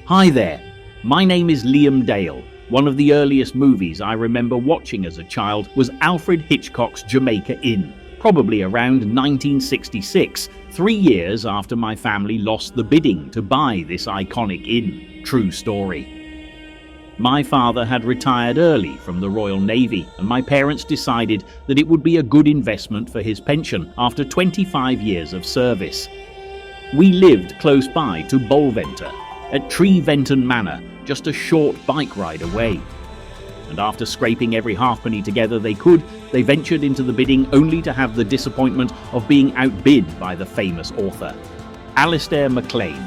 Hi there, my name is Liam Dale. One of the earliest movies I remember watching as a child was Alfred Hitchcock's Jamaica Inn, probably around 1966, 3 years after my family lost the bidding to buy this iconic inn. True story. My father had retired early from the Royal Navy, and my parents decided that it would be a good investment for his pension after 25 years of service. We lived close by to Bolventor, at Treventon Manor, just a short bike ride away. And after scraping every halfpenny together they could, they ventured into the bidding only to have the disappointment of being outbid by the famous author, Alistair MacLean.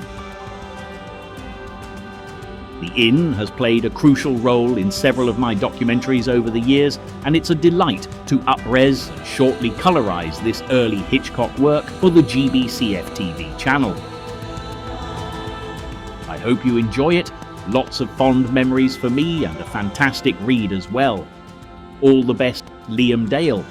The inn has played a crucial role in several of my documentaries over the years, and it's a delight to up-res and shortly colorize this early Hitchcock work for the GBCF TV channel. I hope you enjoy it. Lots of fond memories for me and a fantastic read as well. All the best, Liam Dale.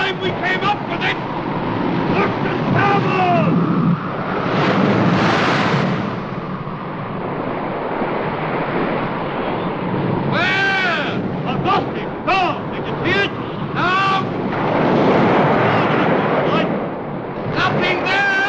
time we came up with it! Look to starboard! Where? I've lost him! Go! Did you see it? Now! Nothing there!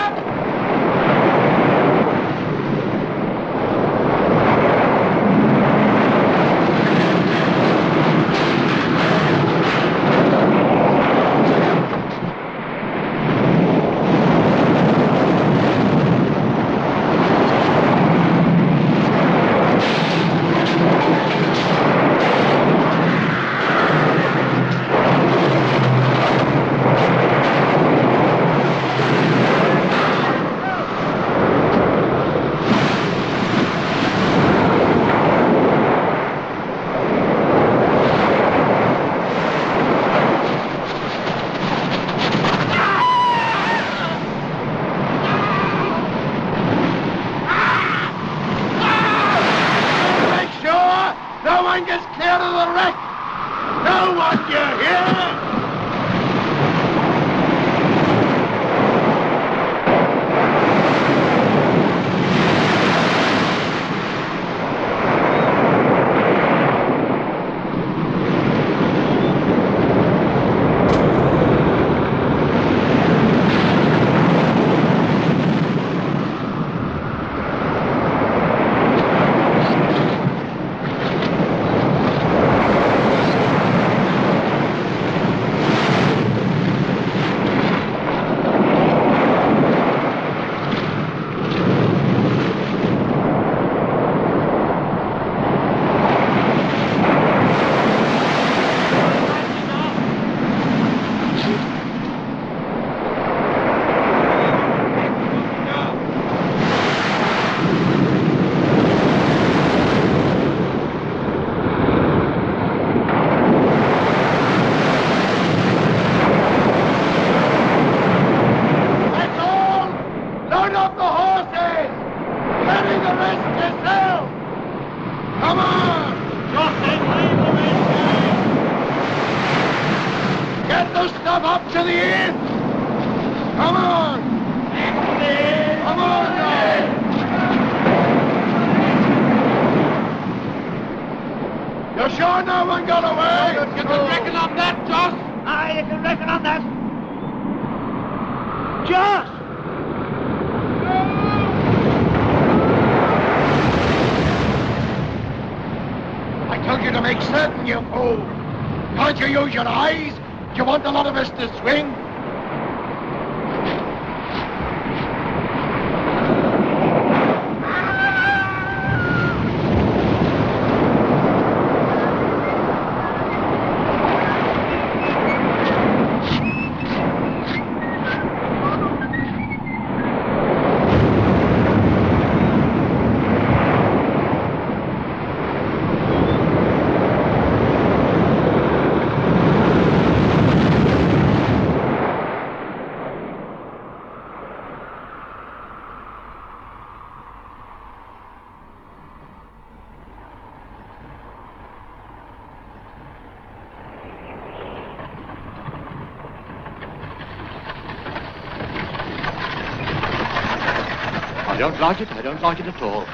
I don't like it. I don't like it at all.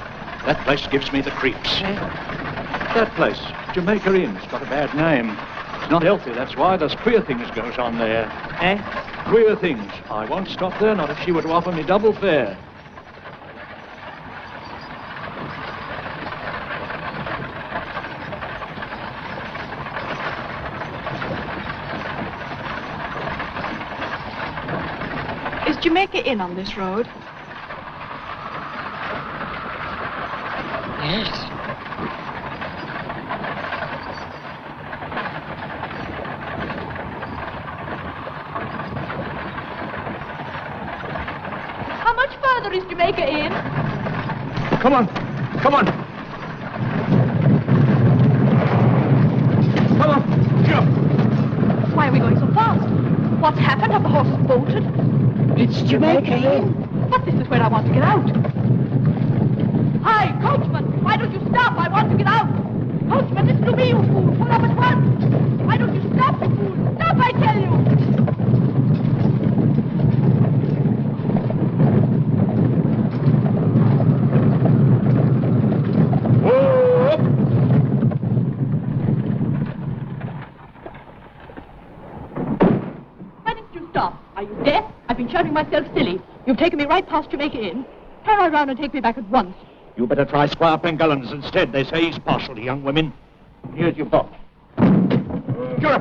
That place gives me the creeps. That place, Jamaica Inn, it's got a bad name. It's not healthy, that's why. There's queer things goes on there. Queer things. I won't stop there, not if she were to offer me double fare. Is Jamaica Inn on this road? Yes. How much further is Jamaica Inn? Come on. Come on. Come on. Jump. Why are we going so fast? What's happened? Have the horses bolted? It's Jamaica Inn. But this is where I want to get out. Hi, coachman! Why don't you stop? I want to get out! Coachman, listen to me, you fool! Pull up at once! Why don't you stop, you fool? Stop, I tell you! stop. Are you deaf? I've been shouting myself silly. You've taken me right past Jamaica Inn. Turn right round and take me back at once. You better try Squire Pengellan's instead. They say he's partial to young women. Here's your box. Sure.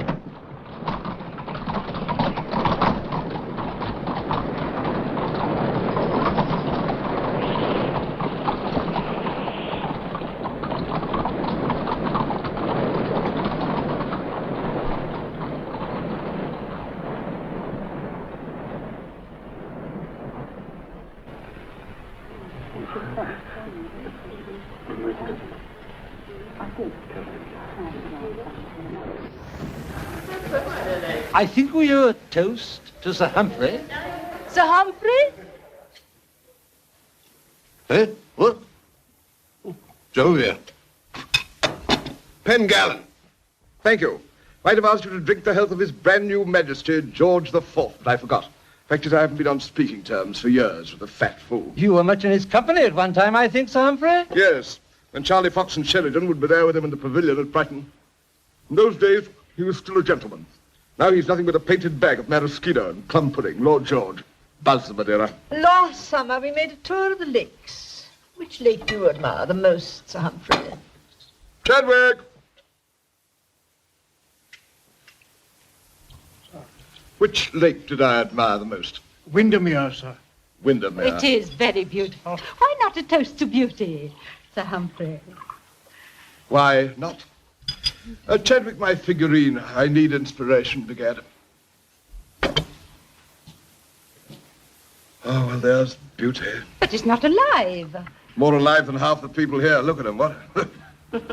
I think we owe a toast to Sir Humphrey. Sir Humphrey? Eh? What? Jovia. Pengallan. Thank you. Might have asked you to drink the health of His brand new Majesty, George the Fourth, but I forgot. Fact is, I haven't been on speaking terms for years with the fat fool. You were much in his company at one time, I think, Sir Humphrey? Yes, when Charlie Fox and Sheridan would be there with him in the pavilion at Brighton. In those days, he was still a gentleman. Now he's nothing but a painted bag of maraschino and plum pudding. Lord George. Buzz the Madeira. Last summer we made a tour of the lakes. Which lake do you admire the most, Sir Humphrey? Chadwick! Which lake did I admire the most? Windermere, sir. Windermere. It is very beautiful. Why not a toast to beauty, Sir Humphrey? Why not? Chadwick, my figurine, I need inspiration to get. Oh, well, there's beauty. But it's not alive. More alive than half the people here. Look at him, what? If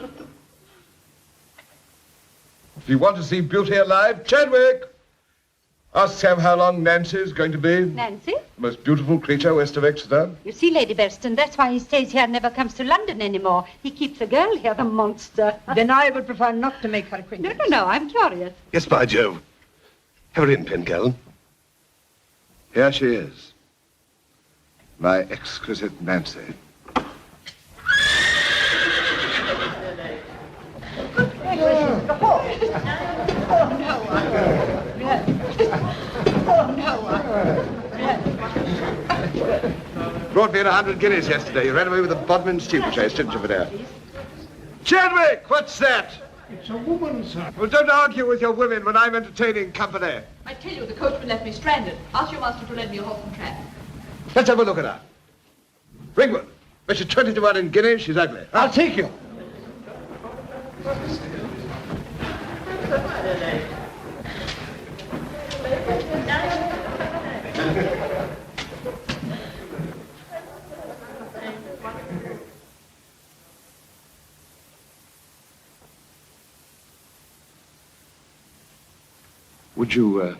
you want to see beauty alive, Chadwick! Ask Sam how long Nancy's going to be. Nancy? The most beautiful creature west of Exeter. You see, Lady Bereston, that's why he stays here and never comes to London anymore. He keeps a girl here, the monster. Then I would prefer not to make her acquaintance. No, I'm curious. Yes, by Jove. Have her in, Pengallan. Here she is. My exquisite Nancy. Brought me in 100 guineas yesterday. You ran away with a Bodmin steeplechase, didn't you, Vidal? Chadwick, what's that? It's a woman, sir. Well, don't argue with your women when I'm entertaining company. I tell you, the coachman left me stranded. Ask your master to lend me a horse and trap. Let's have a look at her. Ringwood, bet you 20 to 1 in guineas, she's ugly. I'll take you. Would you,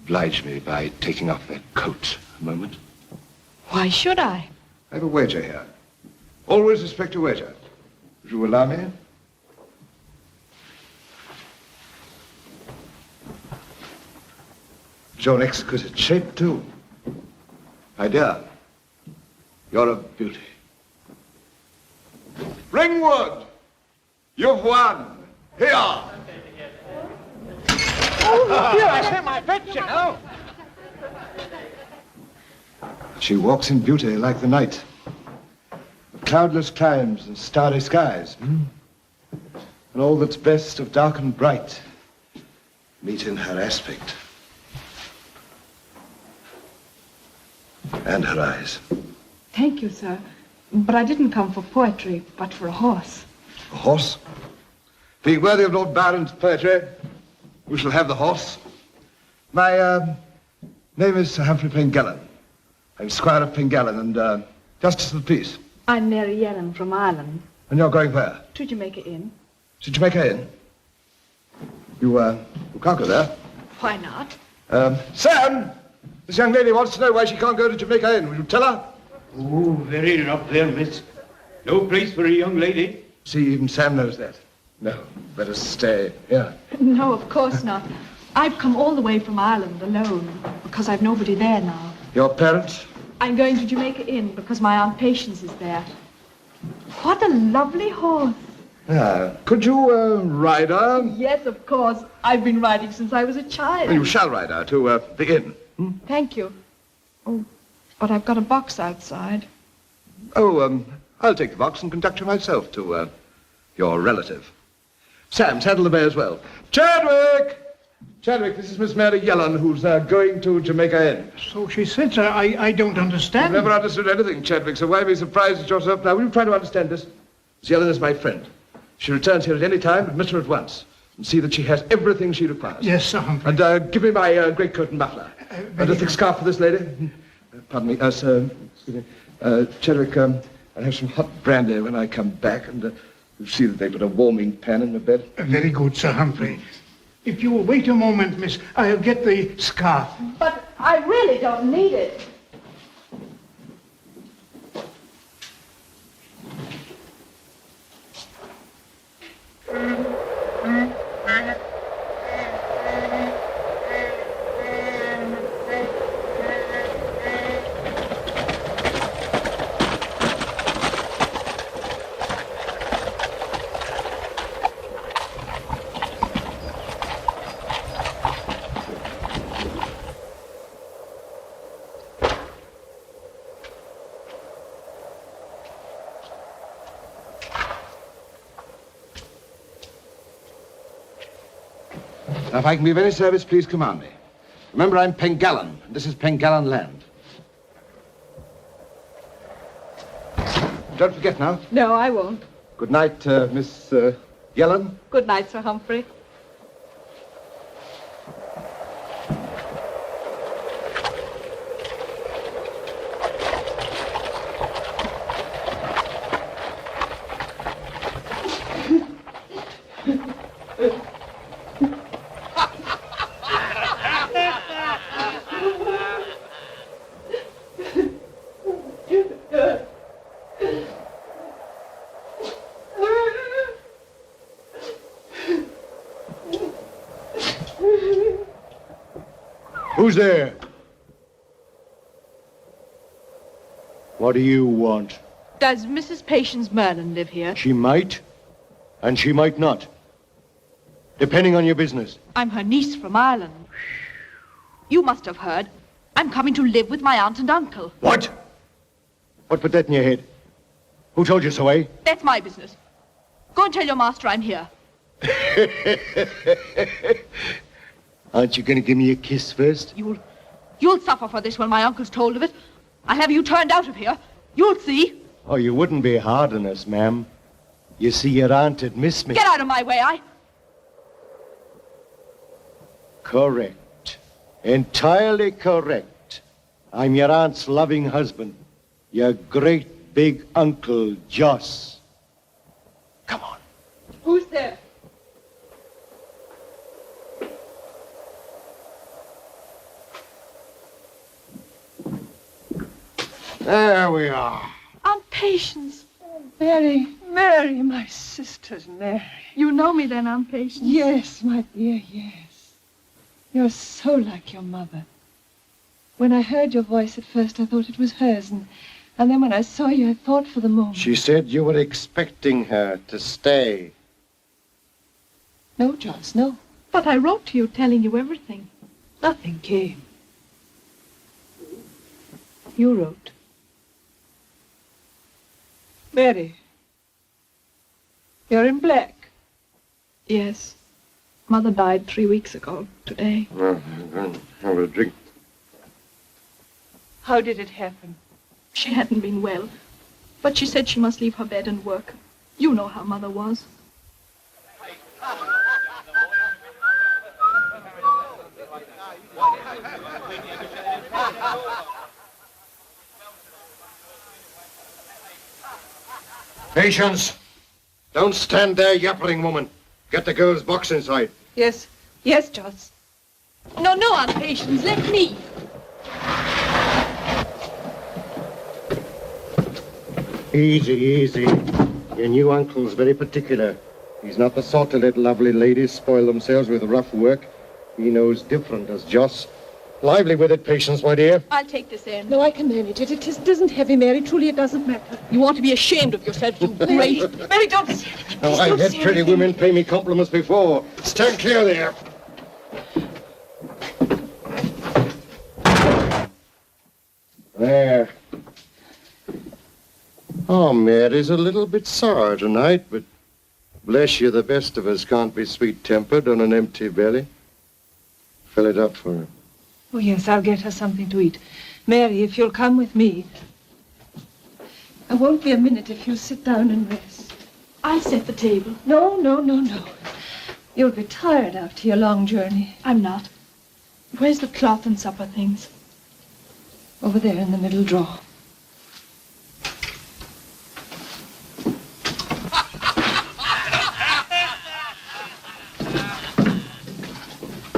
oblige me by taking off that coat a moment? Why should I? I have a wager here. Always respect a wager. Would you allow me? It's your exquisite shape, too. My dear, you're a beauty. Ringwood! You've won! Here! Here, I say my bet, you know. She walks in beauty like the night. Of cloudless climes and starry skies. And all that's best of dark and bright meet in her aspect. And her eyes. Thank you, sir. But I didn't come for poetry, but for a horse. A horse? Being worthy of Lord Byron's poetry, we shall have the horse. My name is Sir Humphrey Pengallan. I'm Squire of Pengallan and Justice of the Peace. I'm Mary Yellen from Ireland. And you're going where? To Jamaica Inn. To Jamaica Inn? You can't go there. Why not? Sam! This young lady wants to know why she can't go to Jamaica Inn. Will you tell her? Oh, very rough there, miss. No place for a young lady. See, even Sam knows that. No, better stay here. No, of course not. I've come all the way from Ireland alone because I've nobody there now. Your parents? I'm going to Jamaica Inn because my Aunt Patience is there. What a lovely horse. Could you ride her? Yes, of course. I've been riding since I was a child. You shall ride her to the inn. Thank you. Oh, but I've got a box outside. Oh, I'll take the box and conduct you myself to your relative. Sam, saddle the bay as well. Chadwick! Chadwick, this is Miss Mary Yellen, who's going to Jamaica Inn. So she said, sir. I don't understand. You've never understood anything, Chadwick, so why be surprised at yourself now? Will you try to understand this? Miss Yellen is my friend. She returns here at any time, admit her at once, and see that she has everything she requires. Yes, Sir Humphrey. And give me my greatcoat and muffler. And a thick scarf for this lady. Pardon me, sir. Excuse me. Chadwick, I'll have some hot brandy when I come back, and you'll see that they put a warming pan in the bed. Very good, Sir Humphrey. If you will wait a moment, miss, I'll get the scarf. But I really don't need it. Now, if I can be of any service, please command me. Remember, I'm Pengallan, and this is Pengallan land. Don't forget now. No, I won't. Good night, Miss Yellen. Good night, Sir Humphrey. Who's there? What do you want? Does Mrs. Patience Merlin live here? She might, and she might not. Depending on your business. I'm her niece from Ireland. You must have heard. I'm coming to live with my aunt and uncle. What? What put that in your head? Who told you so, eh? That's my business. Go and tell your master I'm here. Aren't you going to give me a kiss first? You'll suffer for this when my uncle's told of it. I'll have you turned out of here. You'll see. Oh, you wouldn't be hard on us, ma'am. You see, your aunt would miss me. Get out of my way, Correct. Entirely correct. I'm your aunt's loving husband. Your great big uncle, Joss. Come on. Who's there? There we are. Aunt Patience. Mary, my sister's Mary. You know me then, Aunt Patience? Yes, my dear, yes. You're so like your mother. When I heard your voice at first, I thought it was hers, and then when I saw you, I thought for the moment. She said you were expecting her to stay. No, Joss, no. But I wrote to you telling you everything. Nothing came. You wrote. Mary, you're in black. Yes. Mother died 3 weeks ago, today. Have a drink. How did it happen? She hadn't been well, but she said she must leave her bed and work. You know how Mother was. Patience! Don't stand there yapping, woman. Get the girl's box inside. Yes, Joss. No, Aunt Patience, let me. Easy. Your new uncle's very particular. He's not the sort to let lovely ladies spoil themselves with rough work. He knows different, as Joss. Lively with it, Patience, my dear. I'll take this end. No, I can manage it. It isn't heavy, Mary. Truly, it doesn't matter. You ought to be ashamed of yourself, you great... Mary, don't say anything. Oh, I've had pretty women pay me compliments before. Stand clear there. There. Oh, Mary's a little bit sour tonight, but bless you, the best of us can't be sweet-tempered on an empty belly. Fill it up for her. Oh, yes, I'll get her something to eat. Mary, if you'll come with me. I won't be a minute if you'll sit down and rest. I'll set the table. No. You'll be tired after your long journey. I'm not. Where's the cloth and supper things? Over there in the middle drawer.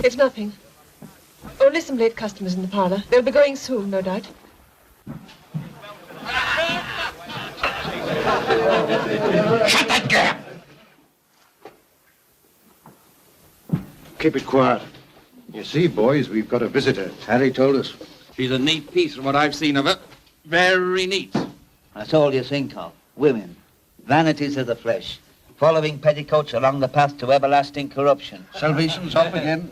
It's nothing. Only some late customers in the parlor. They'll be going soon, no doubt. Shut that gap! Keep it quiet. You see, boys, we've got a visitor. Harry told us. She's a neat piece from what I've seen of her. Very neat. That's all you think of. Women. Vanities of the flesh. Following petticoats along the path to everlasting corruption. Salvation's up again.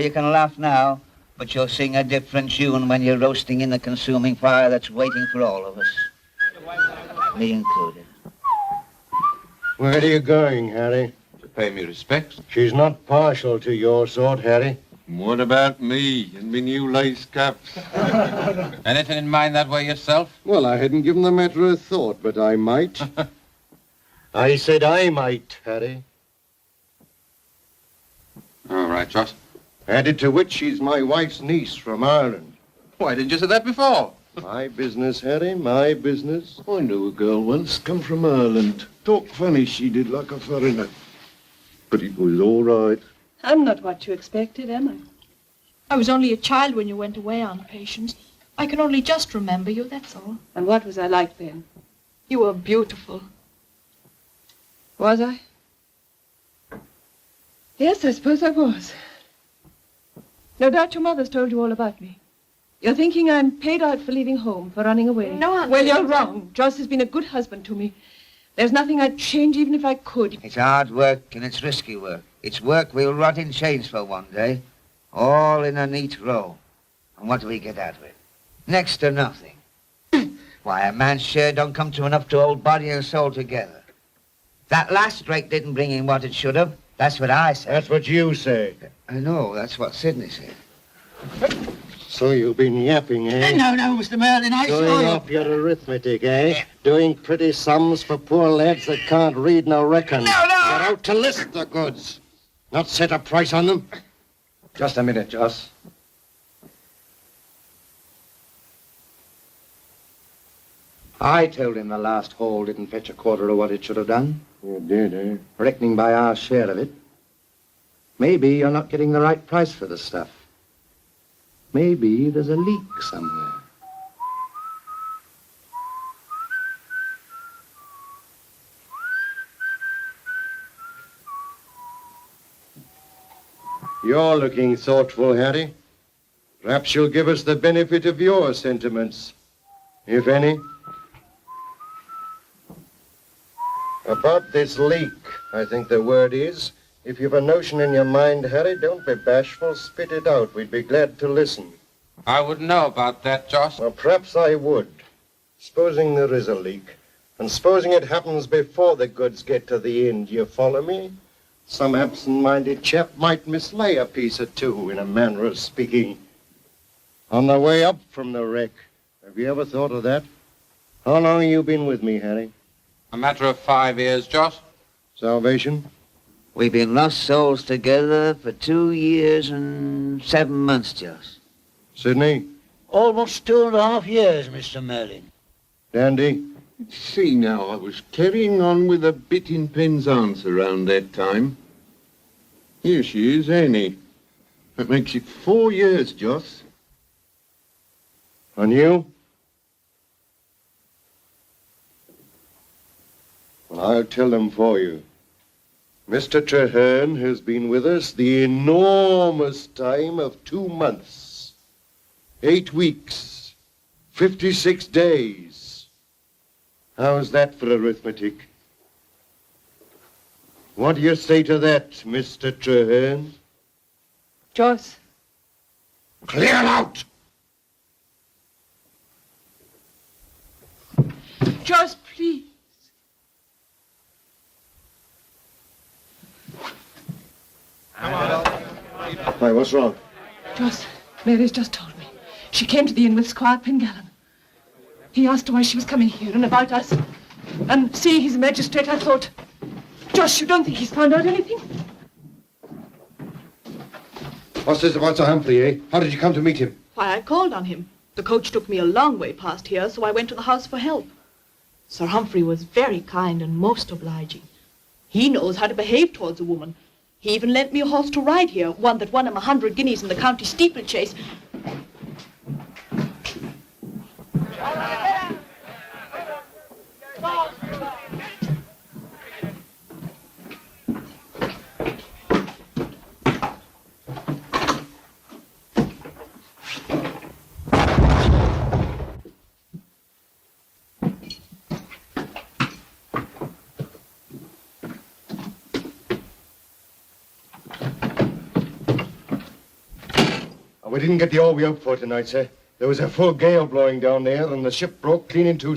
You can laugh now, but you'll sing a different tune when you're roasting in the consuming fire that's waiting for all of us. Me included. Where are you going, Harry? To pay me respects. She's not partial to your sort, Harry. What about me and me new lace caps? Anything in mind that way yourself? Well, I hadn't given the matter a thought, but I might. I said I might, Harry. All right, Joss. Added to which she's my wife's niece from Ireland. Why didn't you say that before? My business, Harry, my business. I knew a girl once, come from Ireland. Talked funny, she did, like a foreigner. But it was all right. I'm not what you expected, am I? I was only a child when you went away, Aunt Patience. I can only just remember you, that's all. And what was I like then? You were beautiful. Was I? Yes, I suppose I was. No doubt your mother's told you all about me. You're thinking I'm paid out for leaving home, for running away. No, Aunt. Well, you're wrong. Joss has been a good husband to me. There's nothing I'd change even if I could. It's hard work and it's risky work. It's work we'll rot in chains for one day. All in a neat row. And what do we get out of it? Next to nothing. Why, a man's share don't come to enough to hold body and soul together. That last strike didn't bring in what it should have. That's what I said. That's what you say. I know, that's what Sidney said. So you've been yapping, eh? No, Mr. Merlin, I saw Doing you. up your arithmetic, eh? Doing pretty sums for poor lads that can't read nor reckon. No! You're out to list the goods, not set a price on them. Just a minute, Joss. I told him the last haul didn't fetch a quarter of what it should have done. You did, eh? Reckoning by our share of it. Maybe you're not getting the right price for the stuff. Maybe there's a leak somewhere. You're looking thoughtful, Harry. Perhaps you'll give us the benefit of your sentiments, if any. About this leak, I think the word is, if you've a notion in your mind, Harry, don't be bashful, spit it out. We'd be glad to listen. I wouldn't know about that, Joss. Well, perhaps I would. Supposing there is a leak, and supposing it happens before the goods get to the end, you follow me? Some absent-minded chap might mislay a piece or two, in a manner of speaking. On the way up from the wreck. Have you ever thought of that? How long have you been with me, Harry? A matter of 5 years, Joss. Salvation? We've been lost souls together for 2 years and 7 months, Joss. Sidney? Almost 2.5 years, Mr. Merlin. Dandy? See now, I was carrying on with a bit in Penzance around that time. Here she is, Annie. That makes it 4 years, Joss. And you? Well, I'll tell them for you. Mr. Treherne has been with us the enormous time of 2 months. 8 weeks, 56 days. How's that for arithmetic? What do you say to that, Mr. Treherne? Joyce. Clear out! Joyce, please. Why, what's wrong? Joyce, Mary's just told me. She came to the inn with Squire Pengallan. He asked her why she was coming here and about us. And seeing he's a magistrate, I thought, Joyce, you don't think he's found out anything? What's this about Sir Humphrey, eh? How did you come to meet him? Why, I called on him. The coach took me a long way past here, so I went to the house for help. Sir Humphrey was very kind and most obliging. He knows how to behave towards a woman. He even lent me a horse to ride here, one that won him 100 guineas in the county steeplechase. We didn't get the all we hoped for tonight, sir. There was a full gale blowing down there, and the ship broke clean in two.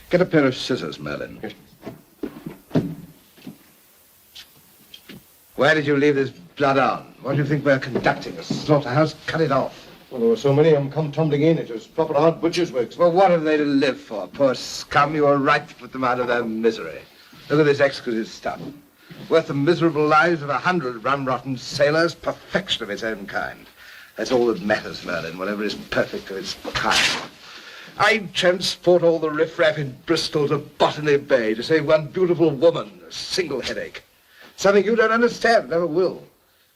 Get a pair of scissors, Merlin. Where did you leave this blood on? What do you think we're conducting? A slaughterhouse? Cut it off. Well, there were so many of them come tumbling in. It was proper hard butcher's works. Well, what have they to live for? Poor scum, you were right to put them out of their misery. Look at this exquisite stuff. Worth the miserable lives of 100 rum-rotten sailors, perfection of its own kind. That's all that matters, Merlin, whatever is perfect of its kind. I'd transport all the riffraff in Bristol to Botany Bay to save one beautiful woman a single headache. Something you don't understand, never will.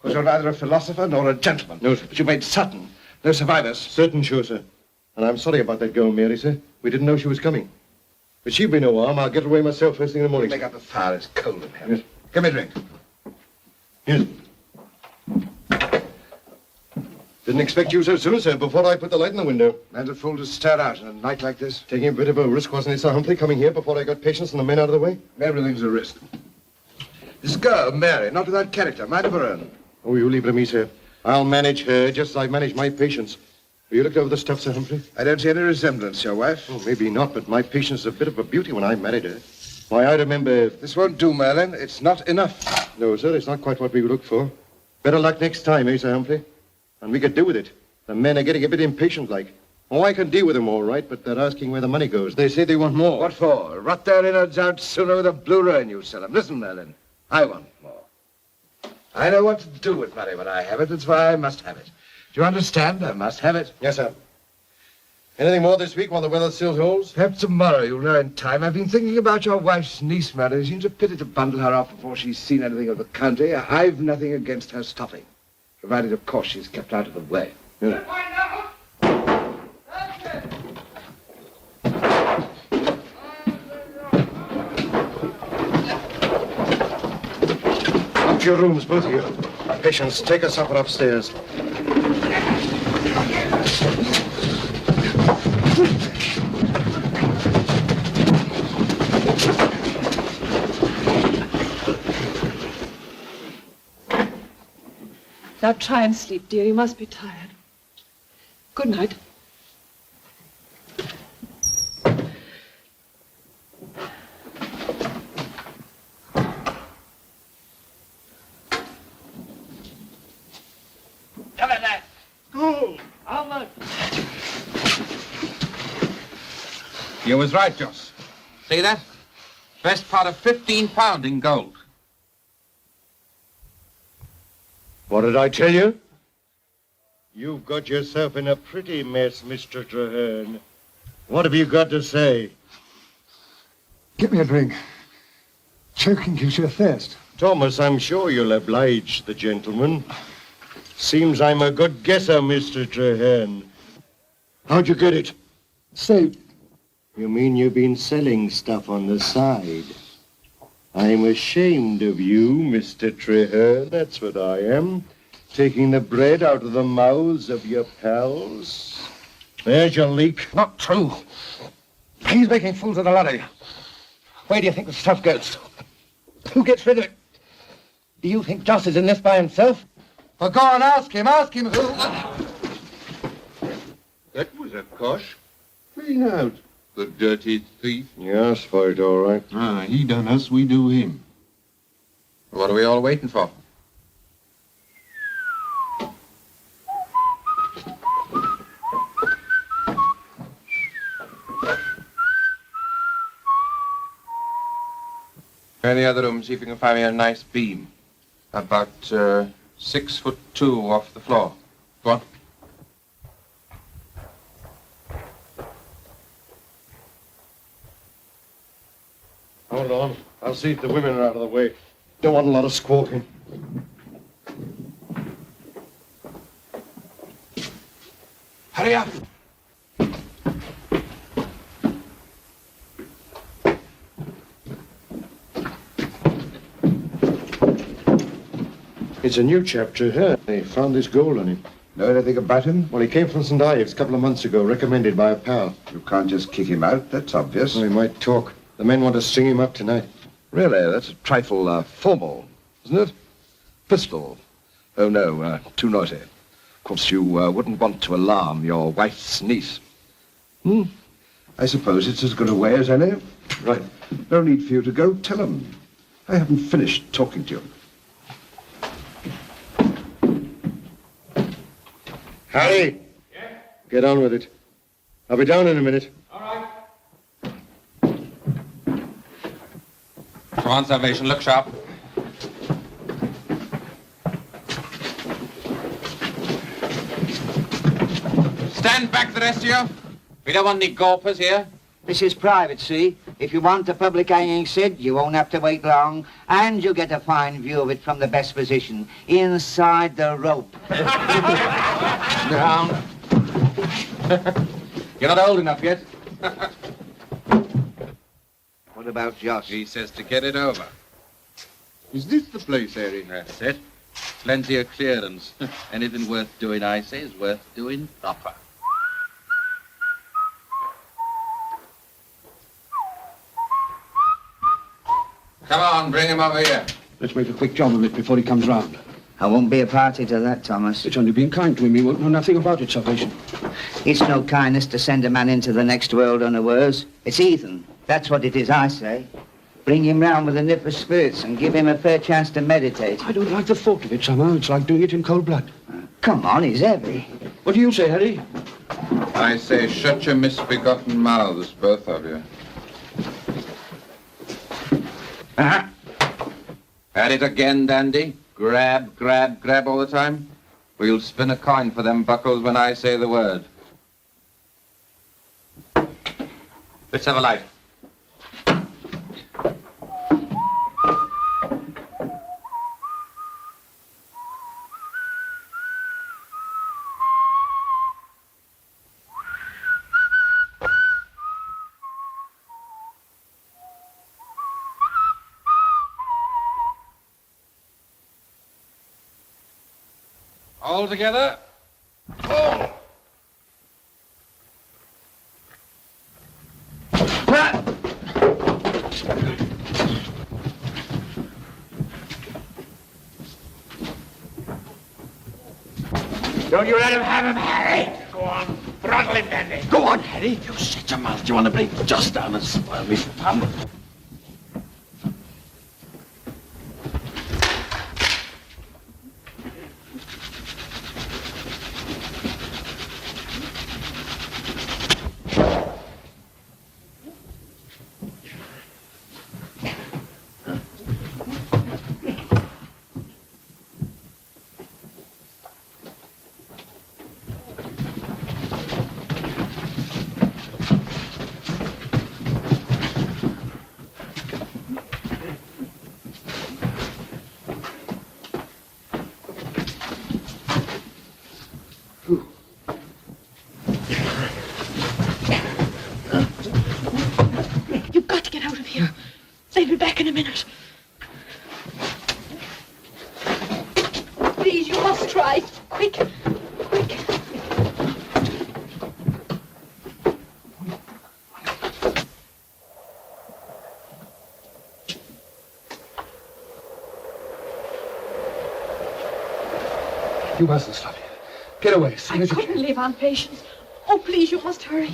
Because you're neither a philosopher nor a gentleman. No, sir. But you made certain. No survivors. Certain, sure, sir. And I'm sorry about that girl, Mary, sir. We didn't know she was coming. But she'll be no harm. I'll get her away myself first thing in the morning. Make up the fire. It's cold in here. Yes. Give me a drink. Yes. Didn't expect you so soon, sir, before I put the light in the window. Man's a fool to stir out on a night like this. Taking a bit of a risk, wasn't it, Sir Humphrey, coming here before I got patients and the men out of the way? Everything's a risk. This girl, Mary, not without character, mind of her own. Oh, you leave it to me, sir. I'll manage her just as I manage my patients. Have you looked over the stuff, Sir Humphrey? I don't see any resemblance, your wife. Oh, maybe not, but my patient's a bit of a beauty when I married her. Why, I remember... This won't do, Merlin. It's not enough. No, sir, it's not quite what we looked for. Better luck next time, eh, Sir Humphrey? And we could do with it. The men are getting a bit impatient-like. Oh, I can deal with them all right, but they're asking where the money goes. They say they want more. What for? Rot their innards out sooner with a blue ruin, you sell them. Listen, Merlin, I want more. I know what to do with money when I have it. That's why I must have it. Do you understand? I must have it. Yes, sir. Anything more this week while the weather still holds? Perhaps tomorrow. You'll know in time. I've been thinking about your wife's niece, Mary. It seems a pity to bundle her off before she's seen anything of the country. I've nothing against her stopping, provided, of course, she's kept out of the way. Yeah. Up to your rooms, both of you. Patients, take us supper upstairs. Now try and sleep, dear. You must be tired. Good night. Come in there. Oh, How much? You was right, Joss. See that? Best part of £15 in gold. What did I tell you? You've got yourself in a pretty mess, Mr. Treherne. What have you got to say? get me a drink. Choking gives you a thirst. Thomas, I'm sure you'll oblige the gentleman. Seems I'm a good guesser, Mr. Treherne. How'd you get it? Saved. You mean you've been selling stuff on the side? I'm ashamed of you, Mr. Treherne. That's what I am. Taking the bread out of the mouths of your pals. There's your leak. Not true. He's making fools of the lot of you. Where do you think the stuff goes? Who gets rid of it? Do you think Joss is in this by himself? Well, go on, ask him who. That was a cosh. Clean out, the dirty thief. You asked for it, all right. Ah, he done us, we do him. What are we all waiting for? In the other room, see if you can find me a nice beam. About 6'2" off the floor. Go on. Hold on. I'll see if the women are out of the way. Don't want a lot of squawking. Hurry up! It's a new chapter here. They found this gold on him. Know anything about him? Well, he came from St. Ives a couple of months ago, recommended by a pal. You can't just kick him out, that's obvious. Well, he might talk. The men want to string him up tonight. Really, that's a trifle formal, isn't it? Pistol. Oh, no, too naughty. Of course, you wouldn't want to alarm your wife's niece. I suppose it's as good a way as any. Right. No need for you to go. Tell him. I haven't finished talking to you. Harry! Yeah? Get on with it. I'll be down in a minute. All right. Come on, Salvation, look sharp. Stand back, the rest of you. We don't want any gawpers here. This is private, see? If you want the public hanging, Sid, you won't have to wait long. And you'll get a fine view of it from the best position, inside the rope. Down. You're not old enough yet. What about Josh? He says to get it over. Is this the place, Harry? That's it. Plenty of clearance. Anything worth doing, I say, is worth doing proper. Come on, bring him over here. Let's make a quick job of it before he comes round. I won't be a party to that, Thomas. It's only being kind to him. He won't know nothing about it, Salvation. It's no kindness to send a man into the next world unawares. It's heathen. That's what it is, I say. Bring him round with a nip of spirits and give him a fair chance to meditate. I don't like the thought of it somehow. It's like doing it in cold blood. Come on, he's heavy. What do you say, Harry? I say, shut your misbegotten mouths, both of you. At it again, Dandy. Grab, grab, grab all the time. We'll spin a coin for them buckles when I say the word. Let's have a light. All together. Oh. Don't you let him have him, Harry. Go on, throttle him, Dandy. Go on, Harry. You shut your mouth. You want to bring Joss down and spoil me fun? Just right. Quick. Quick. You mustn't stop here. Get away as soon as you can. I couldn't leave Aunt Patience. Oh, please, you must hurry.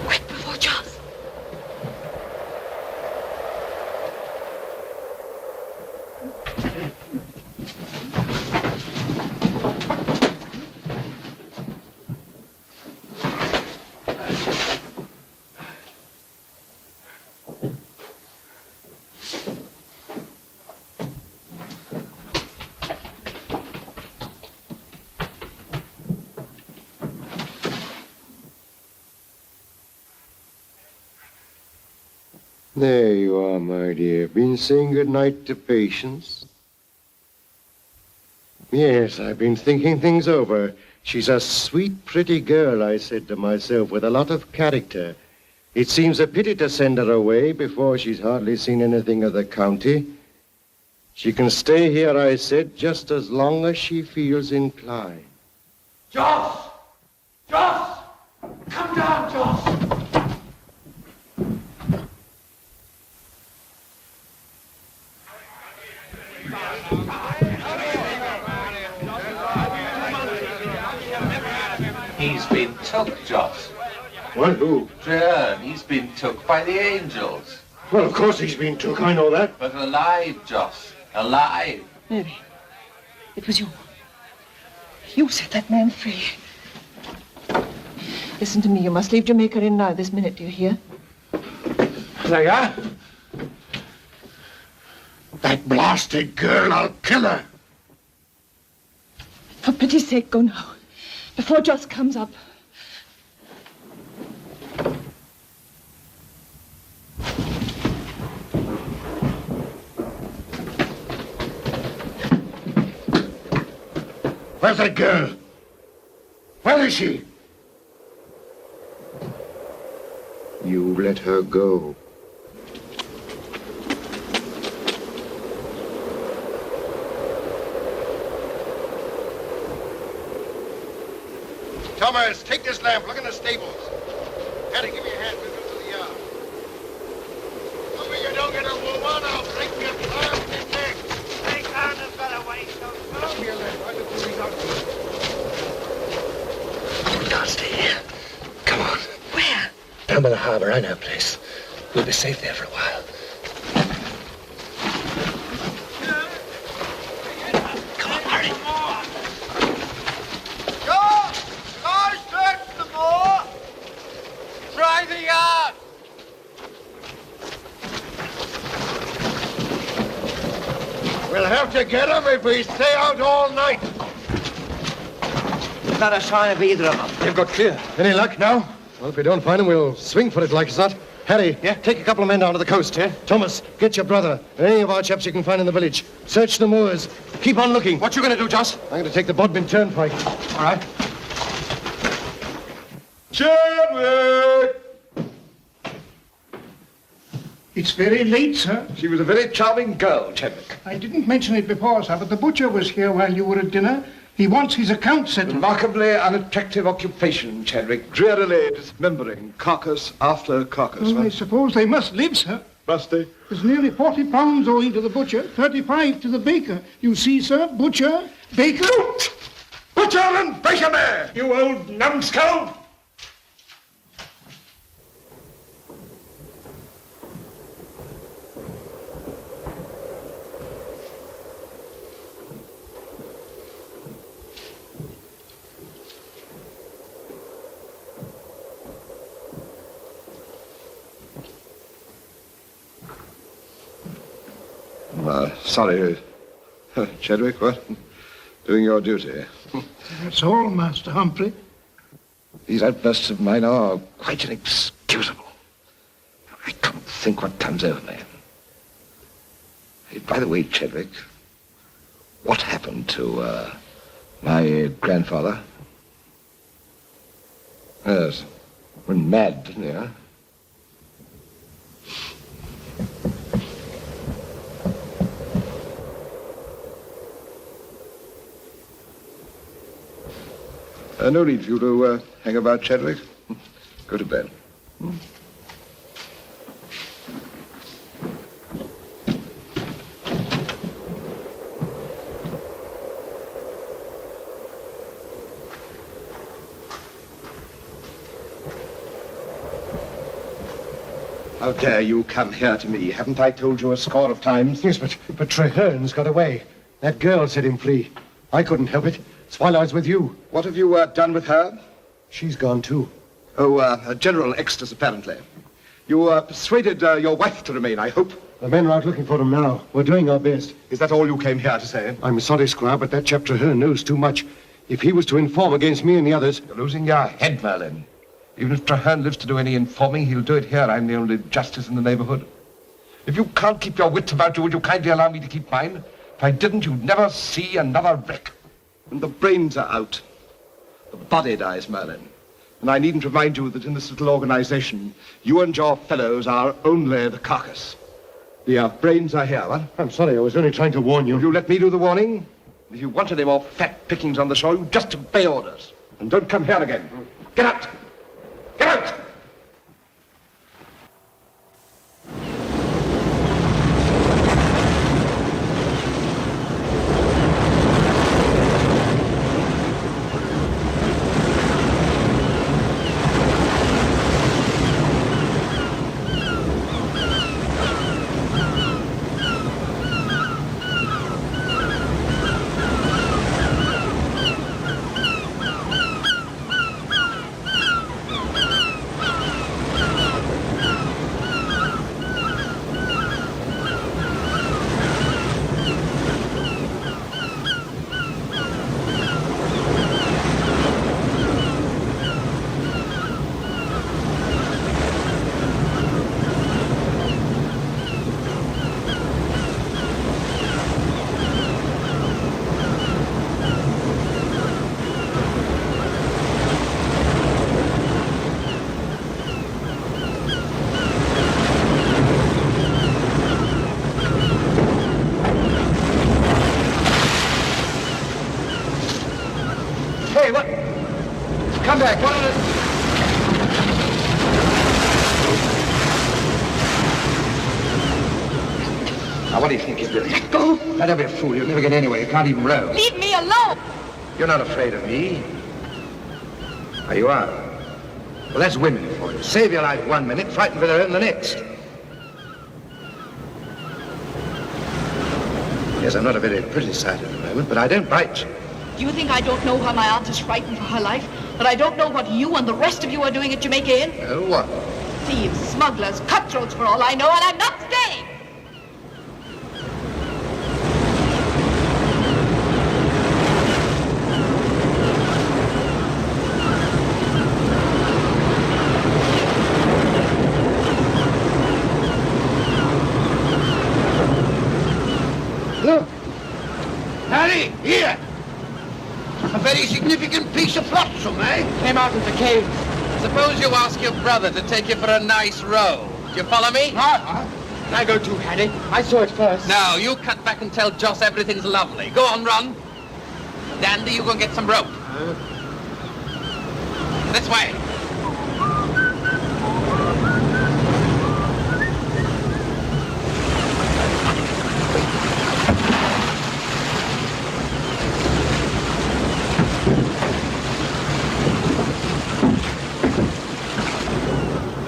Quick, before Charles. There you are, my dear. Been saying good night to Patience? Yes, I've been thinking things over. She's a sweet, pretty girl, I said to myself, with a lot of character. It seems a pity to send her away before she's hardly seen anything of the county. She can stay here, I said, just as long as she feels inclined. Joss! Joss! Come down, Joss! He's been took, Joss. What, who? Treherne, he's been took by the angels. Well, of course he's been took, I know that. But alive, Joss. Alive. Mary, it was you. You set that man free. Listen to me. You must leave Jamaica in now, this minute, do you hear? There you are. That blasted girl, I'll kill her. For pity's sake, go now. Before Joss comes up. Where's that girl? Where is she? You let her go. Thomas, take this lamp. Look in the stables. Hattie, give me a hand. We'll go to the yard. Hoping you don't get a woman, I'll break your blasted neck. Take on has got away so Give me a lamp. I'll look through these out. We can't stay here. Come on. Where? Down by the harbor. I know a place. We'll be safe there for a while. Come on, hurry. Try the yard! We'll have to get them if we stay out all night. Not a sign of either of them. They've got clear. Any luck now? Well, if we don't find them, we'll swing for it like as not. Harry, take a couple of men down to the coast. Thomas, get your brother and any of our chaps you can find in the village. Search the moors. Keep on looking. What you going to do, Joss? I'm going to take the Bodmin Turnpike. All right. Chadwick! It's very late, sir. She was a very charming girl, Chadwick. I didn't mention it before, sir, but the butcher was here while you were at dinner. He wants his account settled. Remarkably unattractive occupation, Chadwick. Drearily dismembering carcass after carcass. Well, I suppose they must live, sir. Must they? There's nearly 40 pounds owing to the butcher, 35 to the baker. You see, sir, butcher, baker... Butcher and baker there, you old numbskull! Sorry, Chadwick, what? Doing your duty. That's all, Master Humphrey. These outbursts of mine are quite inexcusable. I can't think what comes over me. Hey, by the way, Chadwick, what happened to My grandfather. Yes. Went mad, didn't he, huh? No need for you to hang about, Chadwick. Go to bed. How dare you come here to me? Haven't I told you a score of times? Yes, but Treherne's got away. That girl set him free. I couldn't help it. It's while I was with you. What have you done with her? She's gone too. Oh, general ecstasy, apparently. You persuaded your wife to remain, I hope. The men are out looking for him now. We're doing our best. Is that all you came here to say? I'm sorry, Squire, but that chap Treherne knows too much. If he was to inform against me and the others... You're losing your head, Merlin. Even if Treherne lives to do any informing, he'll do it here. I'm the only justice in the neighborhood. If you can't keep your wits about you, would you kindly allow me to keep mine? If I didn't, you'd never see another wreck. And the brains are out. The body dies, Merlin. And I needn't remind you that in this little organization, you and your fellows are only the carcass. The brains are here, what? I'm sorry, I was only trying to warn you. Will you let me do the warning? If you want any more fat pickings on the shore, you just obey orders. And don't come here again. Get out! Get out! What do you think you're doing? Let go! Don't be a fool. You'll never get anywhere. You can't even row. Leave me alone! You're not afraid of me. Oh, you are? Well, that's women for you. Save your life one minute, frightened for their own the next. Yes, I'm not a very pretty sight at the moment, but I don't bite you. Do you think I don't know how my aunt is frightened for her life? That I don't know what you and the rest of you are doing at Jamaica Inn? Oh, what? Thieves, smugglers, cutthroats for all I know, and I'm not staying! Look! Harry, here! A very significant piece of flotsam, eh? Came out of the cave. Suppose you ask your brother to take you for a nice row. Do you follow me? I go too, Harry. I saw it first. No, you cut back and tell Joss everything's lovely. Go on, run. Dandy, you go and get some rope. This way.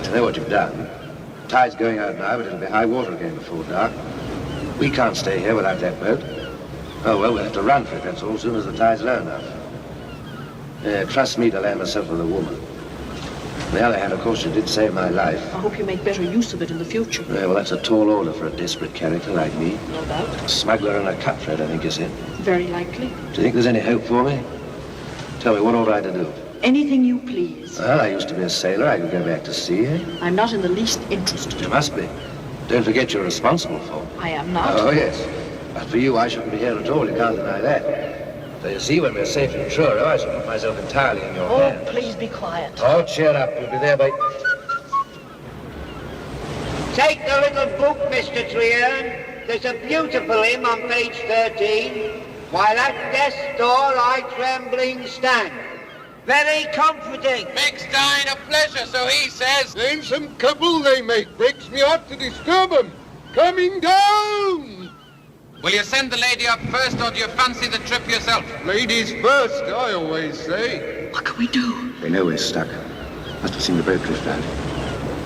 I know what you've done. Tide's going out now, but it'll be high water again before dark. We can't stay here without that boat. Oh, well, we'll have to run for it, that's all, as soon as the tide's low enough. Trust me to land myself with a woman. On the other hand, of course, you did save my life. I hope you make better use of it in the future. Yeah, well, that's a tall order for a desperate character like me. No doubt. A smuggler and a cutthroat, I think is it. Very likely. Do you think there's any hope for me? Tell me, what ought I to do? Anything you please. Well, I used to be a sailor. I could go back to sea, eh? I'm not in the least interested. You must be. Don't forget you're responsible for me. I am not. Oh, yes. But for you, I shouldn't be here at all. You can't deny that. So you see, when we're safe in Truro, I shall put myself entirely in your hands. Oh, please be quiet. Oh, cheer up. You'll be there by... Take the little book, Mr. Treherne. There's a beautiful hymn on page 13. While at death's door I trembling stand. Very comforting. Makes dying a pleasure, so he says. Ain't some couple they make. Breaks me heart to disturb 'em. Coming down! Will you send the lady up first, or do you fancy the trip yourself? Ladies first, I always say. What can we do? We know we're stuck. Must have seen the boat drift out.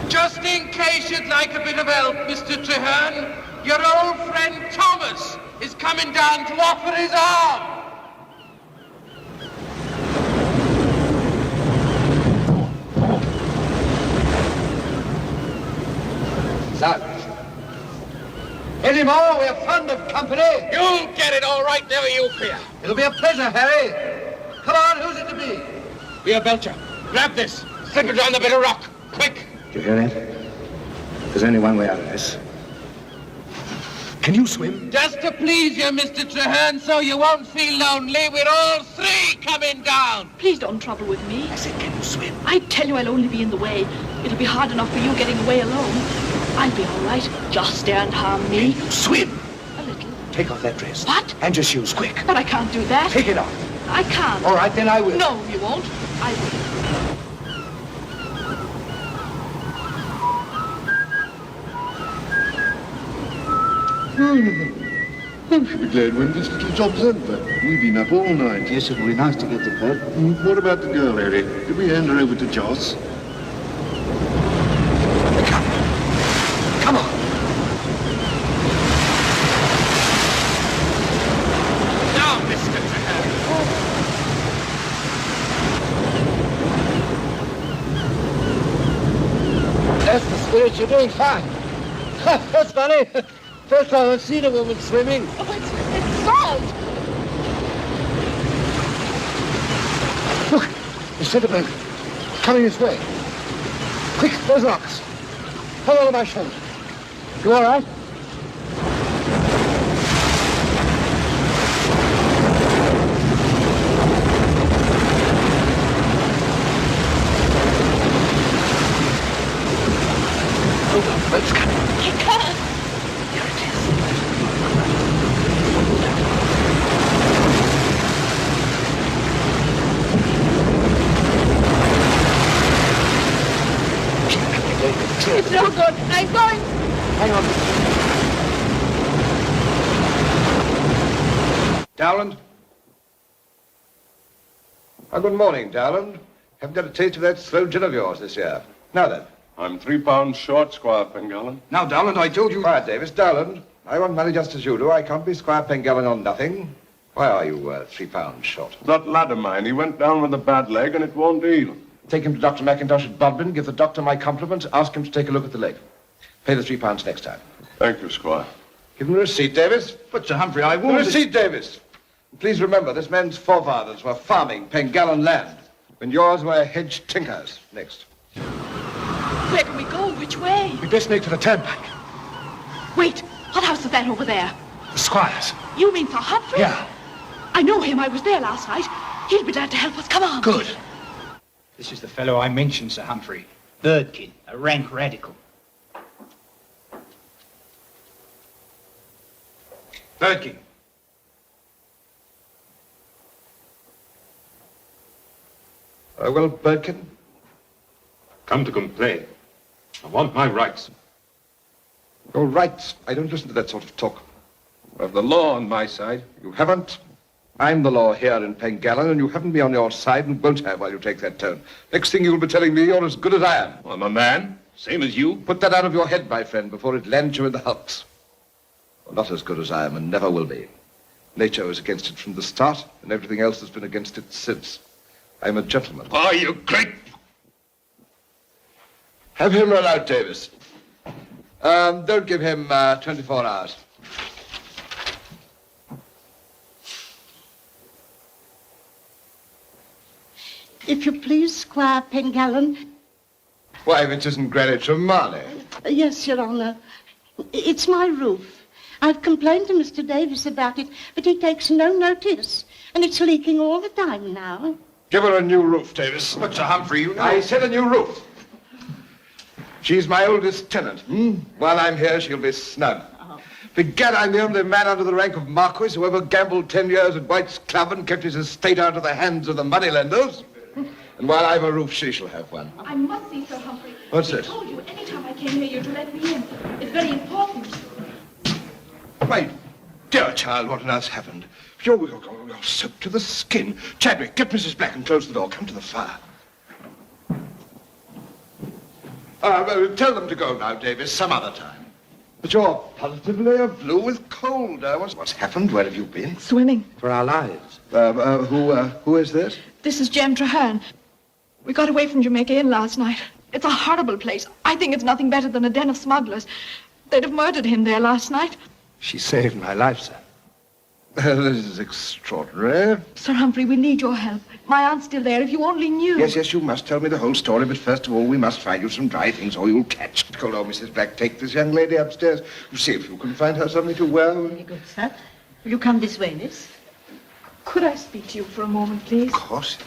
Just in case you'd like a bit of help, Mr. Treherne, your old friend Thomas is coming down to offer his arm. Silence. Any more? We're fond of company. You'll get it all right, never you fear. It'll be a pleasure, Harry. Come on, who's it to be? Here, Belcher, grab this. Slip it on the bit of rock. Quick. Do you hear that? There's only one way out of this. Can you swim? Just to please you, Mr. Treherne, so you won't feel lonely, we're all three coming down. Please don't trouble with me. I said, can you swim? I tell you, I'll only be in the way. It'll be hard enough for you getting away alone. I'll be all right. Just daren't harm me. Can you swim? A little. Take off that dress. What? And your shoes, quick. But I can't do that. Take it off. I can't. All right, then I will. No, you won't. I will. I should be glad when this little job's over. We've been up all night. Yes, it will be nice to get to bed. What about the girl, Harry? Did we hand her over to Joss? Come on. Now, Mr. Treherne. That's the spirit. You're doing fine. That's funny. First time I've seen a woman swimming. Oh, it's salt. Look, the centipede coming this way. Quick, those rocks. Hold on my shoulder. You all right? Hold on, boat's coming. I can't. Here it is. It's no good. I'm going. Hang on. Dowland? Good morning, Dowland. Haven't got a taste of that sloe gin of yours this year. Now then. I'm 3 pounds short, Squire Pengallen. Now, Dowland, I told you... Quiet, Davis. Dowland, I want money just as you do. I can't be Squire Pengallen on nothing. Why are you 3 pounds short? That lad of mine, he went down with a bad leg and it won't heal. Take him to Dr. McIntosh at Bodmin, give the doctor my compliments, ask him to take a look at the leg. Pay the 3 pounds next time. Thank you, Squire. Give him a receipt, Davis. But, Sir Humphrey, I A won't... receipt, Davis. Please remember, this man's forefathers were farming Pengallen land, when yours were hedge tinkers. Next. Where can we go? Which way? We best make for the turnpike. Wait. What house is that over there? The Squire's. You mean Sir Humphrey? Yeah. I know him. I was there last night. He'll be glad to help us. Come on. Good. This is the fellow I mentioned, Sir Humphrey. Birdkin, a rank radical. Birdkin. Well, Birdkin? Come to complain. I want my rights. Your rights. I don't listen to that sort of talk. I have the law on my side. You haven't. I'm the law here in Pengallen, and you haven't me on your side and won't have while you take that tone. Next thing you'll be telling me you're as good as I am. I'm a man, same as you. Put that out of your head, my friend, before it lands you in the hulks. You're not as good as I am and never will be. Nature was against it from the start, and everything else has been against it since. I'm a gentleman. Oh, you great... Have him run out, Davis. Don't give him 24 hours. If you please, Squire Pengallen. Why, if it isn't Greenwich or Marley. Yes, Your Honor. It's my roof. I've complained to Mr. Davis about it, but he takes no notice. And it's leaking all the time now. Give her a new roof, Davis. But, Sir Humphrey, you know... I said a new roof. She's my oldest tenant. While I'm here, she'll be snug. Begad, I'm the only man under the rank of Marquis who ever gambled 10 years at White's Club and kept his estate out of the hands of the moneylenders. And while I've a roof, she shall have one. I must see Sir Humphrey. What's I this? told you anytime I came here you're to let me in. It's very important. My dear child, what on earth's happened? You're soaked to the skin. Chadwick, get Mrs. Black and close the door. Come to the fire. Tell them to go now, Davis, some other time. But you're positively blue with cold. What's happened? Where have you been? Swimming. For our lives. Who is this? This is Jem Traherne. We got away from Jamaica Inn last night. It's a horrible place. I think it's nothing better than a den of smugglers. They'd have murdered him there last night. She saved my life, sir. This is extraordinary. Sir Humphrey, we need your help. My aunt's still there. If you only knew. Yes, you must tell me the whole story, but first of all, we must find you some dry things or you'll catch. Go on, Mrs. Black, take this young lady upstairs. See if you can find her something to wear. Very good, sir. Will you come this way, miss? Could I speak to you for a moment, please? Of course.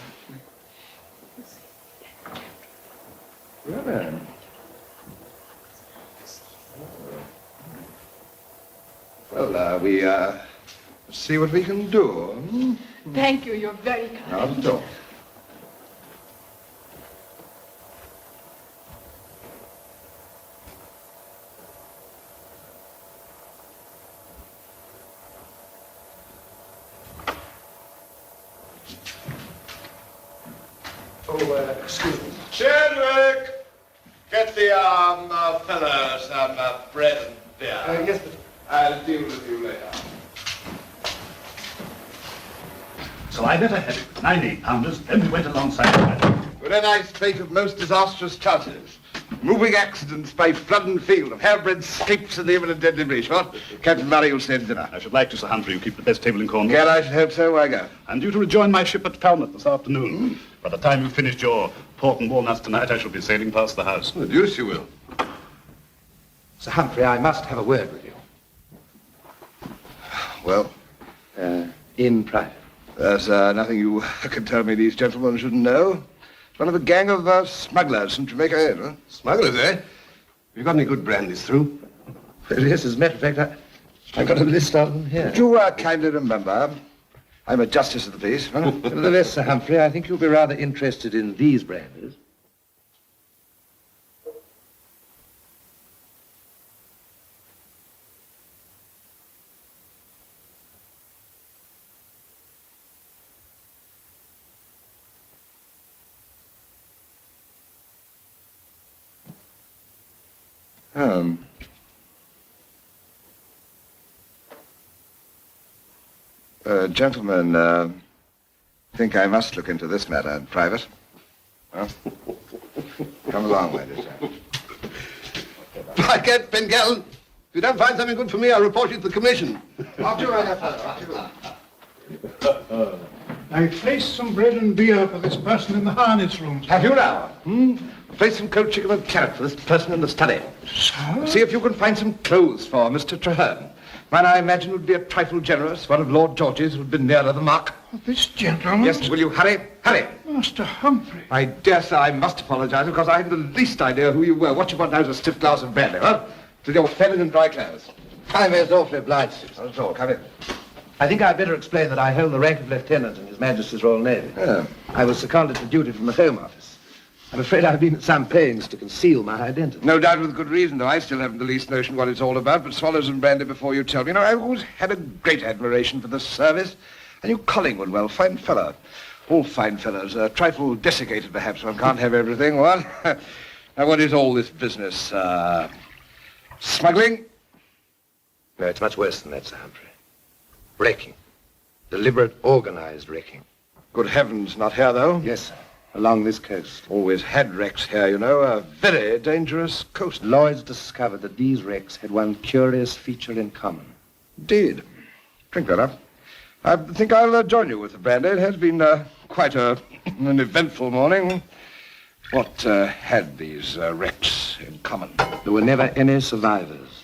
Well, we see what we can do. Thank you. You're very kind. Not at all. Excuse me. Chadwick, get the fellow some bread and beer. Yes, but... I'll deal with you later. So I let her have it. 9 8-pounders, then we went alongside her. With a nice fate of most disastrous chances. Moving accidents by flood and field, of hair-breadth escapes in the imminent deadly breach. What? Captain Murray will stay to dinner. I should like to, Sir Humphrey. You keep the best table in Cornwall. Gad, I should hope so. Why go? I'm due to rejoin my ship at Falmouth this afternoon. By the time you've finished your pork and walnuts tonight, I shall be sailing past the house. The deuce you will. Sir Humphrey, I must have a word with you. Well? In private. There's nothing you can tell me these gentlemen shouldn't know. It's one of a gang of smugglers from Jamaica Inn, huh? Smugglers, eh? Have you got any good brandies through? Yes, as a matter of fact, I got a list of them here. Would you kindly remember, I'm a justice of the peace. Huh? Nevertheless, Sir Humphrey, I think you'll be rather interested in these brandies. Gentlemen, think I must look into this matter in private. Huh? Come along, ladies. By Gad, Pengallen, if you don't find something good for me, I'll report you to the commission. After you, fellow. I placed some bread and beer for this person in the harness room. Have you now? Place some cold chicken and carrot for this person in the study. Sir? See if you can find some clothes for Mr. Traherne. Mine, I imagine, would be a trifle generous. One of Lord George's would be nearer the mark. This gentleman? Yes, will you hurry? Hurry! Master Humphrey. I dare say I must apologize because I haven't the least idea who you were. What you want now is a stiff glass of brandy, huh? With your feminine dry clothes. I'm most awfully obliged. Not at all. Come in. I think I'd better explain that I hold the rank of lieutenant in His Majesty's Royal Navy. Oh. I was seconded to duty from the Home Office. I'm afraid I've been at some pains to conceal my identity. No doubt with good reason, though I still haven't the least notion what it's all about, but swallow some brandy before you tell me. You know, I've always had a great admiration for the service. And you Collingwood, well, fine fellow. All fine fellows. A trifle desiccated, perhaps. One can't have everything. What? Now, what is all this business? Smuggling? No, it's much worse than that, Sir Humphrey. Wrecking. Deliberate, organized wrecking. Good heavens, not here, though? Yes, sir. Along this coast. Always had wrecks here, you know. A very dangerous coast. Lloyd's discovered that these wrecks had one curious feature in common. Indeed. Drink that up. I think I'll join you with the brandy. It has been quite an eventful morning. What had these wrecks in common? There were never any survivors.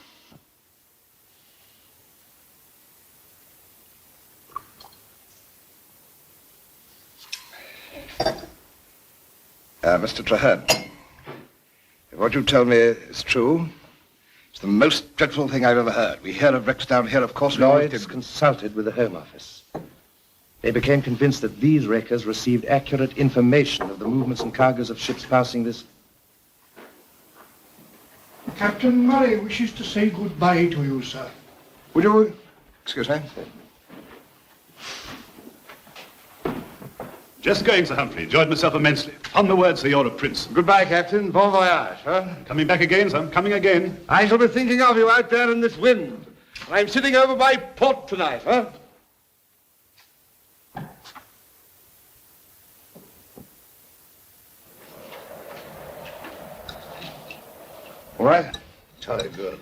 Mr. Traherne, if what you tell me is true, it's the most dreadful thing I've ever heard. We hear of wrecks down here, of course. Lloyd's consulted with the Home Office. They became convinced that these wreckers received accurate information of the movements and cargoes of ships passing this. Captain Murray wishes to say goodbye to you, sir. Would you... Excuse me? Just going, Sir Humphrey. Enjoyed myself immensely. On the word, sir, you're a prince. Goodbye, Captain. Bon voyage, huh? Coming back again, sir. Coming again. I shall be thinking of you out there in this wind. I'm sitting over by port tonight, huh? All right? Jolly good.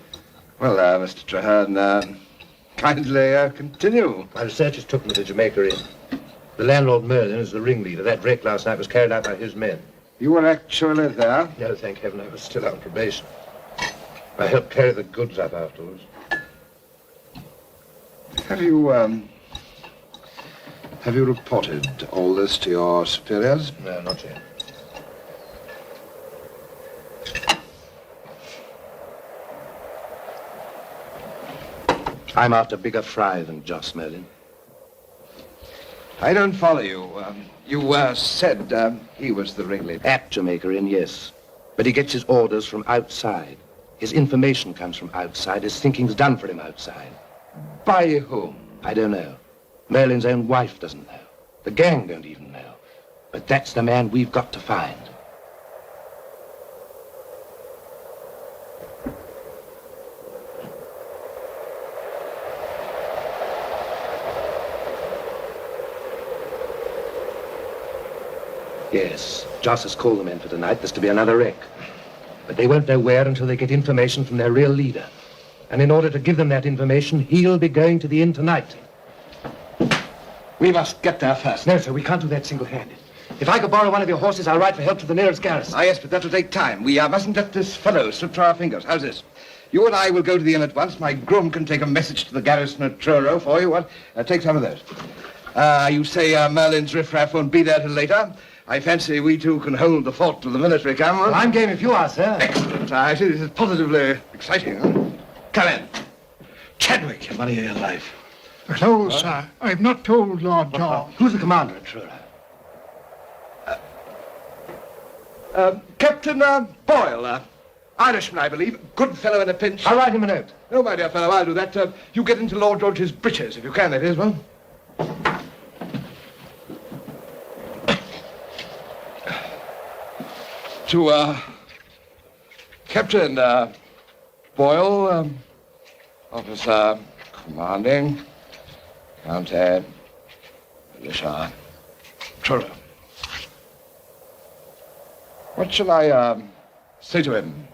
Well, Mr. Traherne, kindly continue. My researchers took me to Jamaica Inn. The landlord Merlin is the ringleader. That wreck last night was carried out by his men. You were actually there? No, thank heaven, I was still on probation. I helped carry the goods up afterwards. Have you reported all this to your superiors? No, not yet. I'm after bigger fry than Joss Merlin. I don't follow you. You said he was the ringleader. At Jamaica Inn, yes. But he gets his orders from outside. His information comes from outside. His thinking's done for him outside. By whom? I don't know. Merlin's own wife doesn't know. The gang don't even know. But that's the man we've got to find. Yes, Joss has called the men for tonight. There's to be another wreck. But they won't know where until they get information from their real leader. And in order to give them that information, he'll be going to the inn tonight. We must get there first. No, sir, we can't do that single-handed. If I could borrow one of your horses, I'll ride for help to the nearest garrison. Ah, yes, but that'll take time. We mustn't let this fellow slip through our fingers. How's this? You and I will go to the inn at once. My groom can take a message to the garrison at Truro for you. Take some of those. You say Merlin's riffraff won't be there till later. I fancy we two can hold the fort till the military come. Well, I'm game if you are, sir. Excellent. I see this is positively exciting. Huh? Come in. Chadwick, your money of your life. Hello, sir. I've not told Lord John. Who's the commander at Truro? Captain Boyle, Irishman, I believe. Good fellow in a pinch. I'll write him a note. No, my dear fellow, I'll do that. You get into Lord George's breeches, if you can, that is, well. To, Captain, Boyle, Officer Commanding, County, Militia, Truro. What shall I, say to him?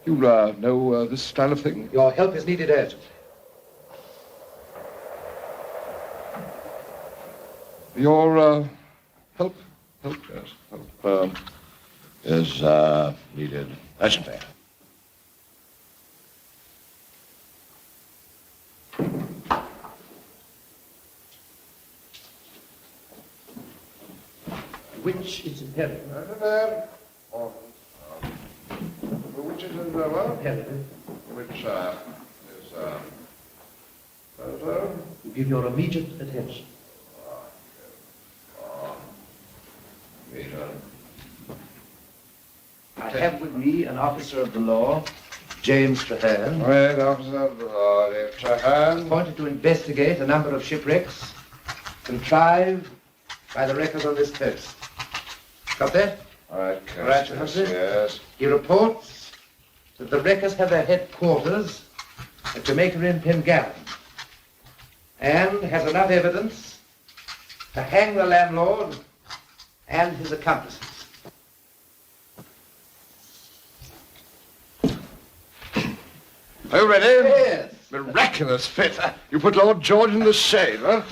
You, know this style of thing? Your help is needed urgently. Your, help? Help, yes. Help, is needed urgently. Which is imperative? Which is well? Imperative. Which is Give your immediate attention. I have with me an officer of the law, James Traherne. Right, officer of the law, James Traherne. Appointed to investigate a number of shipwrecks contrived by the wreckers on this coast. Got that? All right, Right, yes. He reports that the wreckers have their headquarters at Jamaica Inn, Pengallen, and has enough evidence to hang the landlord and his accomplices. Are you ready? Yes. Miraculous fit. You put Lord George in the shade, huh?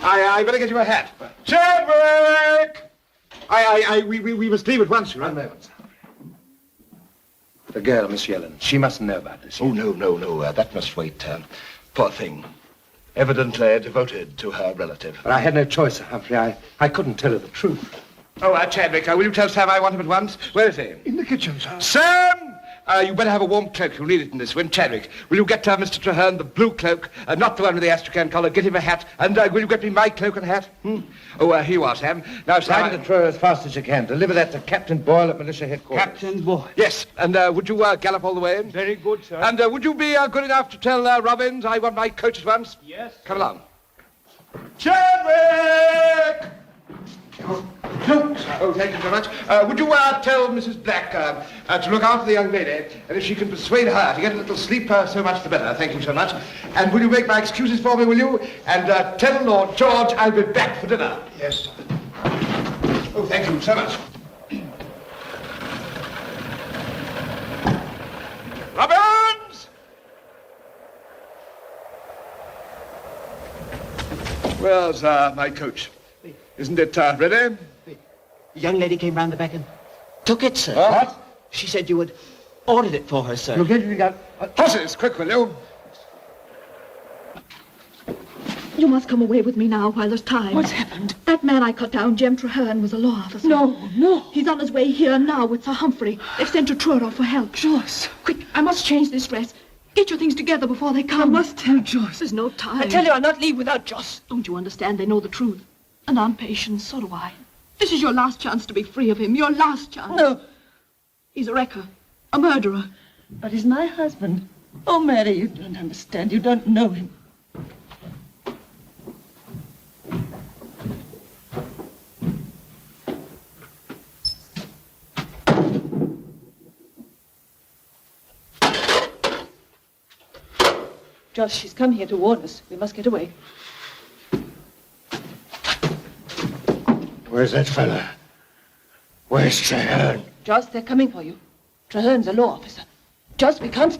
I better get you a hat. Chadwick! We must leave at once. One moment. The girl, Miss Yellen, she mustn't know about this. Oh, no. That must wait. Poor thing. Evidently devoted to her relative. But I had no choice, Sir Humphrey. I couldn't tell her the truth. Oh, Chadwick, will you tell Sam I want him at once? Where is he? In the kitchen, sir. Sam! You better have a warm cloak. You'll need it in this wind. Chadwick, will you get Mr. Traherne the blue cloak, not the one with the astrakhan collar? Get him a hat. And will you get me my cloak and hat? Oh, here you are, Sam. Now, Sam... Find the drawer as fast as you can. Deliver that to Captain Boyle at militia headquarters. Captain Boyle? Yes. And would you gallop all the way? Very good, sir. And would you be good enough to tell Robbins I want my coach at once? Yes. Come along. Chadwick! Oh, thank you very much. Would you tell Mrs. Black to look after the young lady, and if she can persuade her to get a little sleep, so much the better. Thank you so much. And will you make my excuses for me, will you? And tell Lord George I'll be back for dinner. Yes, sir. Oh, thank you so much. Robbins! Where's my coach? Isn't it ready? The young lady came round the back and took it, sir. What? She said you had ordered it for her, sir. You'll get it. Horses, quick, will you? You must come away with me now while there's time. What's happened? That man I cut down, Jem Traherne, was a law officer. No. He's on his way here now with Sir Humphrey. They've sent a Truro for help. Joyce. Quick, I must change this dress. Get your things together before they come. I must tell Joyce. There's no time. I tell you, I'll not leave without Joyce. Don't you understand? They know the truth. And I'm patient, so do I. This is your last chance to be free of him. Your last chance. No. He's a wrecker. A murderer. But he's my husband. Oh, Mary, you don't understand. You don't know him. Josh, she's come here to warn us. We must get away. Where's that fella? Where's Traherne? Josh, they're coming for you. Traherne's a law officer. Josh, we can't...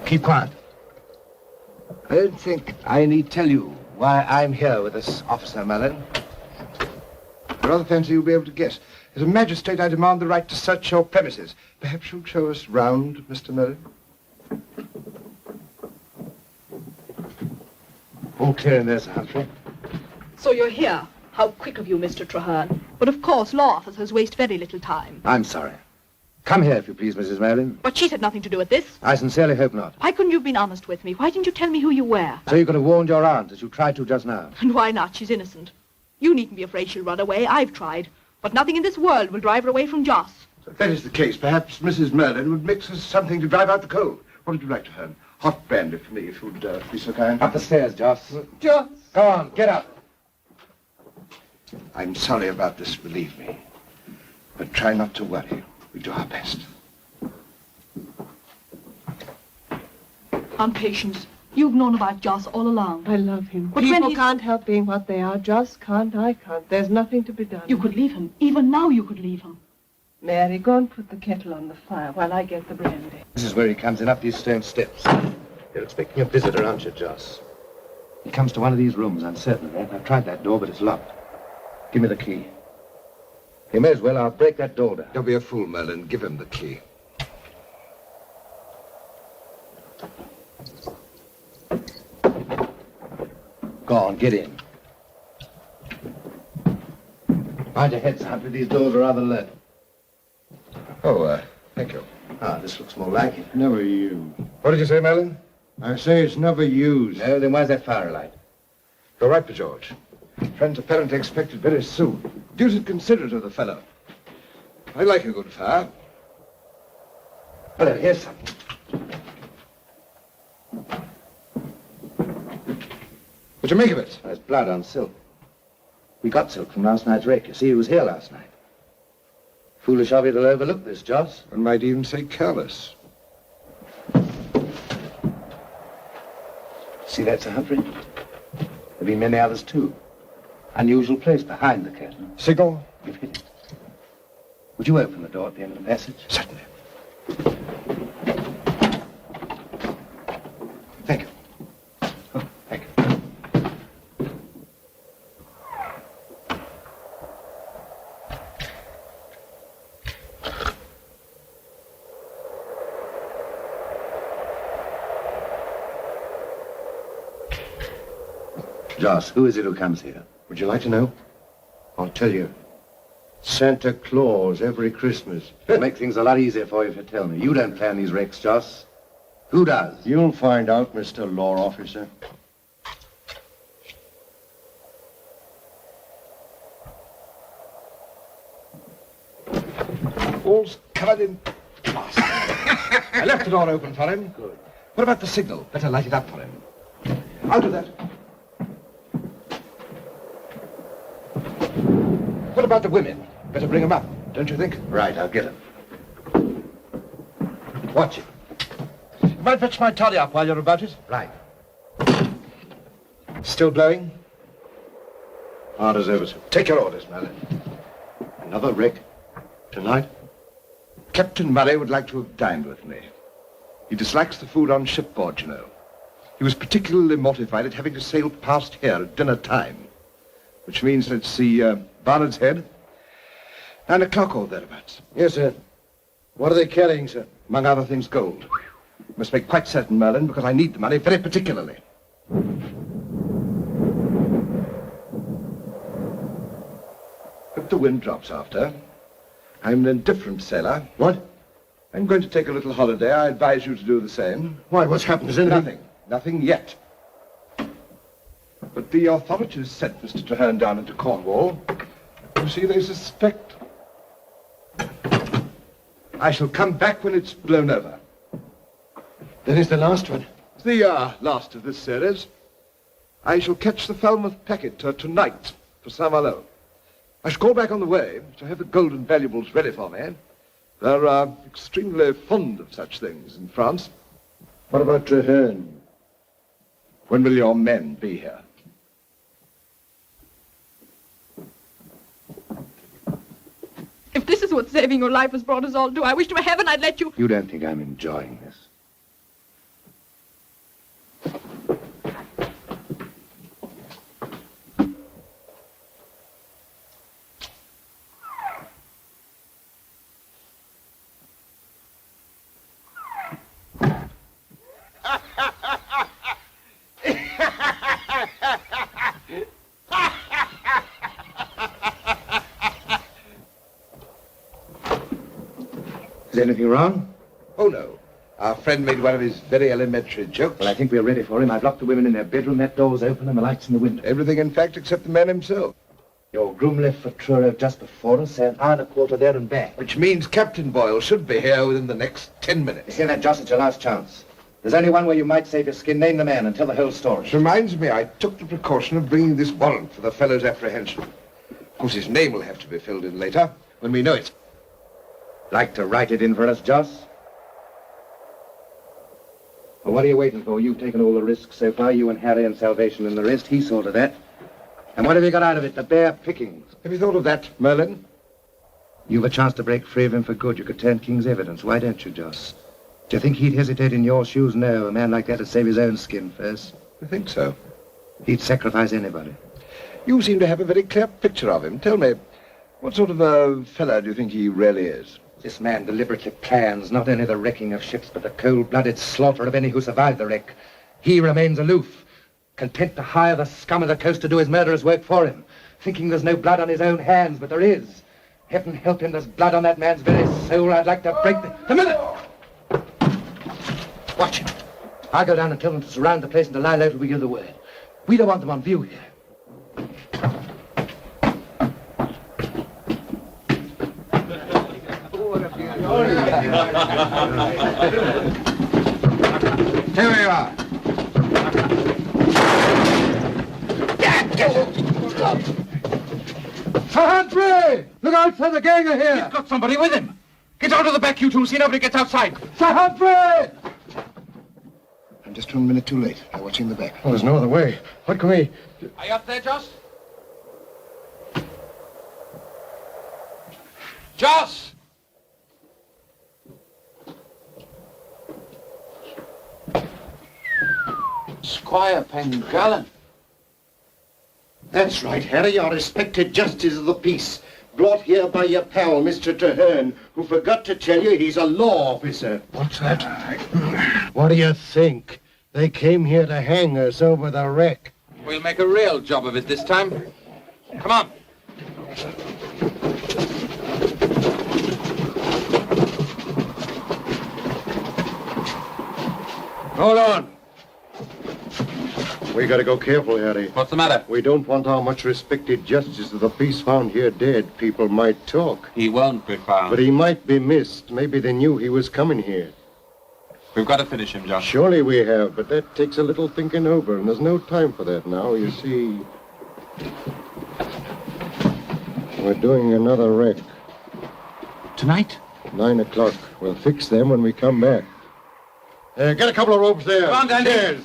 Keep quiet. I don't think I need tell you why I'm here with this officer, Merlin. I rather fancy you'll be able to guess. As a magistrate, I demand the right to search your premises. Perhaps you'll show us round, Mr. Merlin? All clear in there, Sir Humphrey. So you're here. How quick of you, Mr. Traherne. But of course, law officers waste very little time. I'm sorry. Come here, if you please, Mrs. Merlin. But she's had nothing to do with this. I sincerely hope not. Why couldn't you have been honest with me? Why didn't you tell me who you were? So you could have warned your aunt, as you tried to just now. And why not? She's innocent. You needn't be afraid she'll run away. I've tried. But nothing in this world will drive her away from Joss. So if that is the case, perhaps Mrs. Merlin would mix us something to drive out the cold. What would you like to have? Hot brandy for me, if you'd be so kind. Up the stairs, Joss. Joss! Go on, get up. I'm sorry about this, believe me. But try not to worry. We do our best. Aunt Patience, you've known about Joss all along. I love him. But People when can't help being what they are. Joss can't, I can't. There's nothing to be done. You could leave him. Even now you could leave him. Mary, go and put the kettle on the fire while I get the brandy. This is where he comes in, up these stone steps. You're expecting a visitor, aren't you, Joss? He comes to one of these rooms, I'm certain of that. I've tried that door, but it's locked. Give me the key. You may as well. I'll break that door down. Don't be a fool, Merlin. Give him the key. Go on, get in. Mind your head, Sir Humphrey. These doors are rather low. Oh, thank you. Ah, this looks more like it. Never used. What did you say, Merlin? I say it's never used. No, then why's that fire alight? You're right, George. Friends apparently expected very soon. Deuced considerate of the fellow. I like a good fire. Well, then, here's something. What do you make of it? There's blood on silk. We got silk from last night's wreck. You see, he was here last night. Foolish of you to overlook this, Joss. One might even say careless. See that, Sir Humphrey? There'll be many others, too. Unusual place behind the curtain. Signal? You've hit it. Would you open the door at the end of the passage? Certainly. Thank you. Oh, thank you. Joss, who is it who comes here? Would you like to know? I'll tell you. Santa Claus every Christmas. It'll make things a lot easier for you if you tell me. You don't plan these wrecks, Joss. Who does? You'll find out, Mr. Law Officer. All's covered in glass. I left the door open for him. Good. What about the signal? Better light it up for him. I'll do that. What about the women? Better bring them up, don't you think? Right, I'll get them. Watch it. You might fetch my toddy up while you're about it. Right. Still blowing? Orders over, sir. Take your orders, Murray. Another wreck tonight? Captain Murray would like to have dined with me. He dislikes the food on shipboard, you know. He was particularly mortified at having to sail past here at dinner time, which means, let's see, Barnard's Head, 9 o'clock or thereabouts. Yes, sir. What are they carrying, sir? Among other things, gold. You must make quite certain, Merlin, because I need the money very particularly. If the wind drops after, I'm an indifferent sailor. What? I'm going to take a little holiday. I advise you to do the same. Why, what's happened? Is anything? Nothing. Nothing yet. But the authorities sent Mr. Traherne down into Cornwall. You see, they suspect. I shall come back when it's blown over. That is the last one. It's the last of this series. I shall catch the Falmouth packet tonight for Saint-Malo. I shall call back on the way to have the gold and valuables ready for me. They're extremely fond of such things in France. What about Traherne? When will your men be here? If this is what saving your life has brought us all to, I wish to heaven I'd let you... You don't think I'm enjoying this? Is anything wrong? Oh, no. Our friend made one of his very elementary jokes. Well, I think we're ready for him. I've locked the women in their bedroom. That door's open and the light's in the window. Everything, in fact, except the man himself. Your groom left for Truro just before us, say an hour and a quarter there and back. Which means Captain Boyle should be here within the next 10 minutes. You see that, Joss? It's your last chance. There's only one way you might save your skin. Name the man and tell the whole story. Which reminds me, I took the precaution of bringing this warrant for the fellow's apprehension. Of course, his name will have to be filled in later, when we know it. Like to write it in for us, Joss? Well, what are you waiting for? You've taken all the risks so far, you and Harry and Salvation and the rest. He saw to that. And what have you got out of it? The bare pickings. Have you thought of that, Merlin? You've a chance to break free of him for good. You could turn King's evidence. Why don't you, Joss? Do you think he'd hesitate in your shoes? No, a man like that would save his own skin first. I think so. He'd sacrifice anybody. You seem to have a very clear picture of him. Tell me, what sort of a fellow do you think he really is? This man deliberately plans not only the wrecking of ships, but the cold-blooded slaughter of any who survived the wreck. He remains aloof, content to hire the scum of the coast to do his murderous work for him, thinking there's no blood on his own hands, but there is. Heaven help him, there's blood on that man's very soul. I'd like to break the... A minute! Watch him. I'll go down and tell them to surround the place and to lie low till we give the word. We don't want them on view here. Here we are. Sir Humphrey! Look out for the gang here! He's got somebody with him. Get out of the back, you two. See nobody gets outside. Sir Humphrey! I'm just just 1 minute too late. They're watching the back. Well, there's no other way. What can we... Are you up there, Joss? Joss! Squire Pengallen. That's right, Harry, your respected justice of the peace. Brought here by your pal, Mr. Traherne, who forgot to tell you he's a law officer. What's that? What do you think? They came here to hang us over the wreck. We'll make a real job of it this time. Come on. Hold on. We gotta go careful, Harry. What's the matter? We don't want our much respected justice of the peace found here dead. People might talk. He won't be found. But he might be missed. Maybe they knew he was coming here. We've got to finish him, Josh. Surely we have, but that takes a little thinking over, and there's no time for that now. You see, we're doing another wreck. Tonight? 9 o'clock. We'll fix them when we come back. Get a couple of ropes there. Come on, Dandy. Cheers.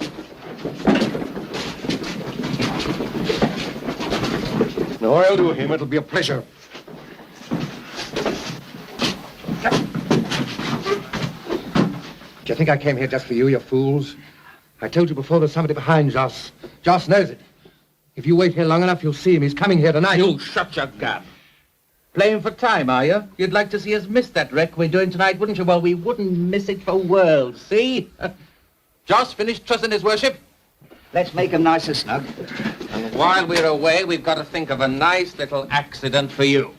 No, I'll do him. It'll be a pleasure. Do you think I came here just for you, you fools? I told you before there's somebody behind Joss. Joss knows it. If you wait here long enough, you'll see him. He's coming here tonight. You shut your gab. Playing for time, are you? You'd like to see us miss that wreck we're doing tonight, wouldn't you? Well, we wouldn't miss it for worlds, see? Joss, finished trussing his worship? Let's make him nice and snug. And while we're away, we've got to think of a nice little accident for you.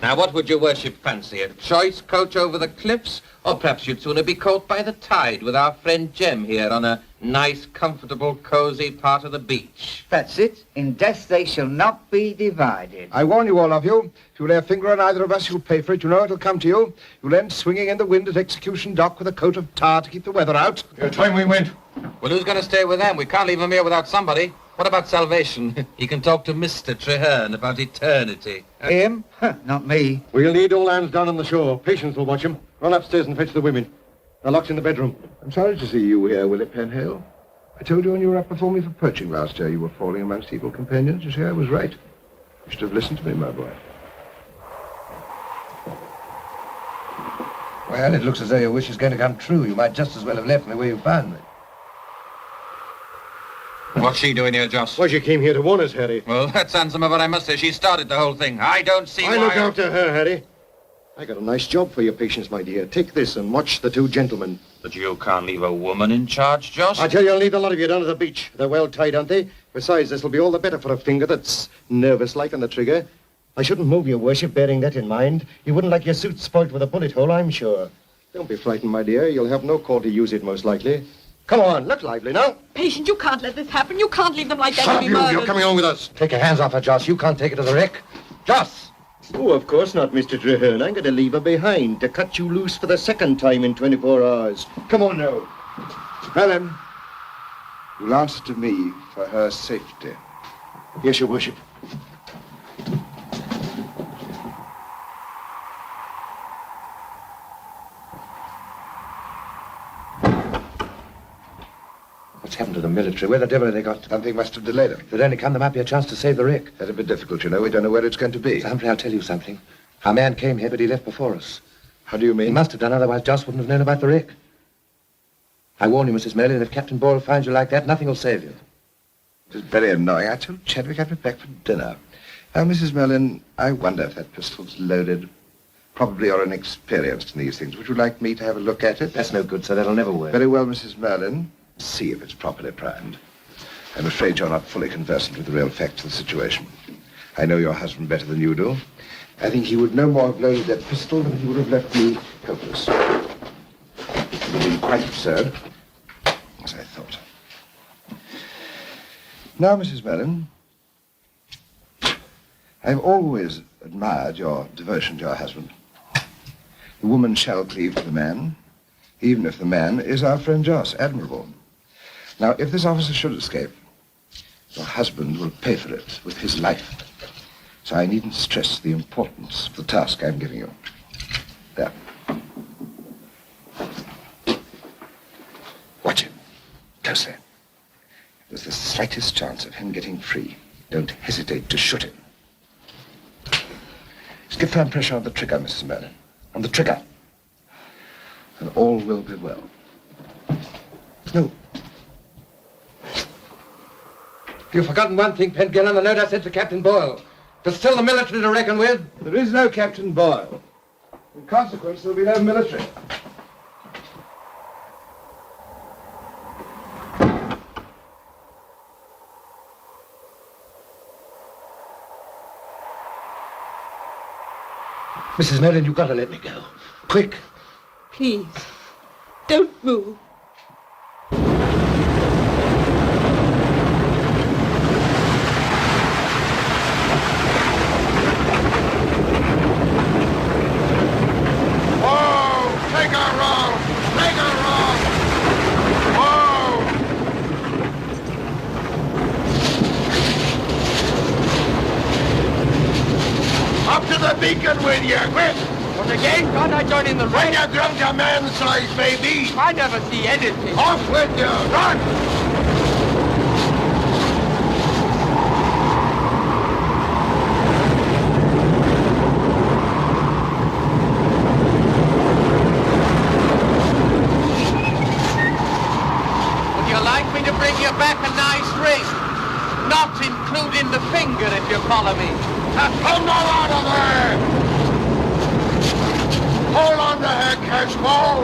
Now, what would your worship fancy? A choice coach over the cliffs? Or perhaps you'd sooner be caught by the tide with our friend Jem here on a nice, comfortable, cosy part of the beach. That's it. In death they shall not be divided. I warn you, all of you. If you lay a finger on either of us, you'll pay for it. You know it'll come to you. You'll end swinging in the wind at Execution Dock with a coat of tar to keep the weather out. Time we went. Well, who's going to stay with them? We can't leave them here without somebody. What about salvation? He can talk to Mr. Traherne about eternity. Him? Not me. We'll need all hands down on the shore. Patience will watch him. Run upstairs and fetch the women. They're locked in the bedroom. I'm sorry to see you here, Willie Penhale. I told you when you were up before me for poaching last year you were falling amongst evil companions. You see, I was right. You should have listened to me, my boy. Well, it looks as though your wish is going to come true. You might just as well have left me where you found me. What's she doing here, Joss? Well, she came here to warn us, Harry. Well, that's handsome of her, I must say. She started the whole thing. I don't see why... I look after her, Harry. I got a nice job for your Patience, my dear. Take this and watch the two gentlemen. But you can't leave a woman in charge, Joss. I tell you, I'll leave the lot of you down at the beach. They're well tied, aren't they? Besides, this'll be all the better for a finger that's nervous-like on the trigger. I shouldn't move, your worship, bearing that in mind. You wouldn't like your suit spoilt with a bullet hole, I'm sure. Don't be frightened, my dear. You'll have no call to use it, most likely. Come on, look lively now. Patient, you can't let this happen. You can't leave them like that Shut to up, be you. murdered. You're coming on with us. Take your hands off her, Joss. You can't take her to the wreck. Joss! Oh, of course not, Mr. Traherne. I'm going to leave her behind to cut you loose for the second time in 24 hours. Come on now. Helen, you'll answer to me for her safety. Yes, your worship. What's happened to the military? Where the devil have they got? Something must have delayed them. If they'd only come, there might be a chance to save the wreck. That'd be difficult, you know. We don't know where it's going to be. Sir Humphrey, I'll tell you something. Our man came here, but he left before us. How do you mean? He must have done, otherwise Joss wouldn't have known about the wreck. I warn you, Mrs. Merlin, if Captain Boyle finds you like that, nothing will save you. It is very annoying. I told Chadwick I'd be back for dinner. Now, Mrs. Merlin, I wonder if that pistol's loaded. Probably you're inexperienced in these things. Would you like me to have a look at it? That's no good, sir. That'll never work. Very well, Mrs. Merlin. See if it's properly primed. I'm afraid you're not fully conversant with the real facts of the situation. I know your husband better than you do. I think he would no more have loaded that pistol than he would have left me helpless. It would be quite absurd, as I thought. Now, Mrs. Merlin, I've always admired your devotion to your husband. The woman shall cleave to the man, even if the man is our friend Joss. Admirable. Now, if this officer should escape, your husband will pay for it with his life. So I needn't stress the importance of the task I'm giving you. There. Watch him. Closely. If there's the slightest chance of him getting free, don't hesitate to shoot him. Just give firm pressure on the trigger, Mrs. Merlin. On the trigger. And all will be well. No. You've forgotten one thing, Pengellan, the note I sent to Captain Boyle. There's still the military to reckon with. There is no Captain Boyle. In consequence, there'll be no military. Mrs. Merlin, you've got to let me go. Quick. Please, don't move. Beacon with you, quick! What again? Can't I join in the race? When you're grown to man's size, baby! I never see anything. Off with you! Run! Would you like me to bring you back a nice ring? Not including the finger, if you follow me. Come on out of there! Hold on to her, Catchball!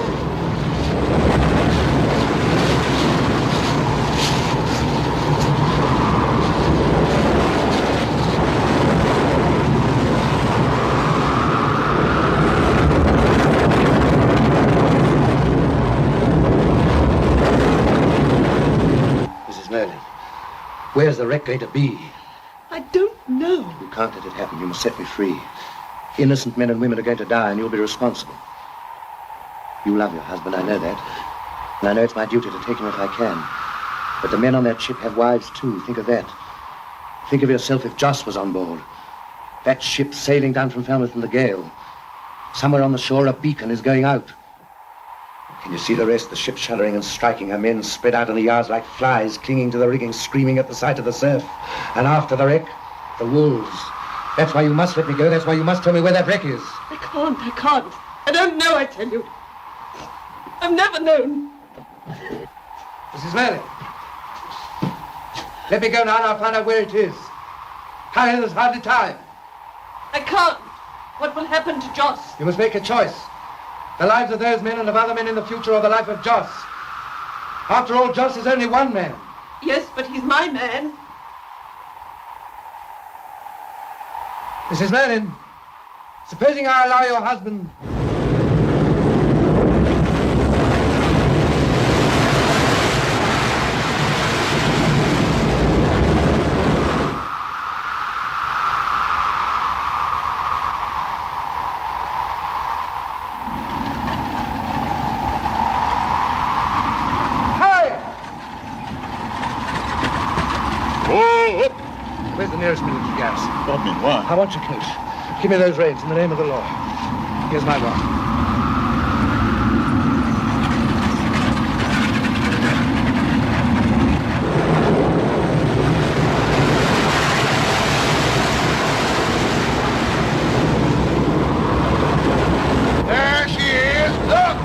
Mrs. Merlin, where's the wreck going to be? I don't know. You can't let it happen. You must set me free. Innocent men and women are going to die, and you'll be responsible. You love your husband, I know that. And I know it's my duty to take him if I can. But the men on that ship have wives, too. Think of that. Think of yourself if Joss was on board. That ship sailing down from Falmouth in the gale. Somewhere on the shore, a beacon is going out. Can you see the rest? The ship shuddering and striking, her men spread out in the yards like flies, clinging to the rigging, screaming at the sight of the surf. And after the wreck, the wolves. That's why you must let me go. That's why you must tell me where that wreck is. I can't. I don't know, I tell you. I've never known. Mrs. Merlin. Let me go now and I'll find out where it is. Hurry, there's hardly time. I can't. What will happen to Joss? You must make a choice. The lives of those men and of other men in the future, or the life of Joss. After all, Joss is only one man. Yes, but he's my man. Mrs. Merlin, supposing I allow your husband... Where's the nearest military gas? Bodmin, why? I want your coat. Give me those reins in the name of the law. Here's my watch. There she is! Look!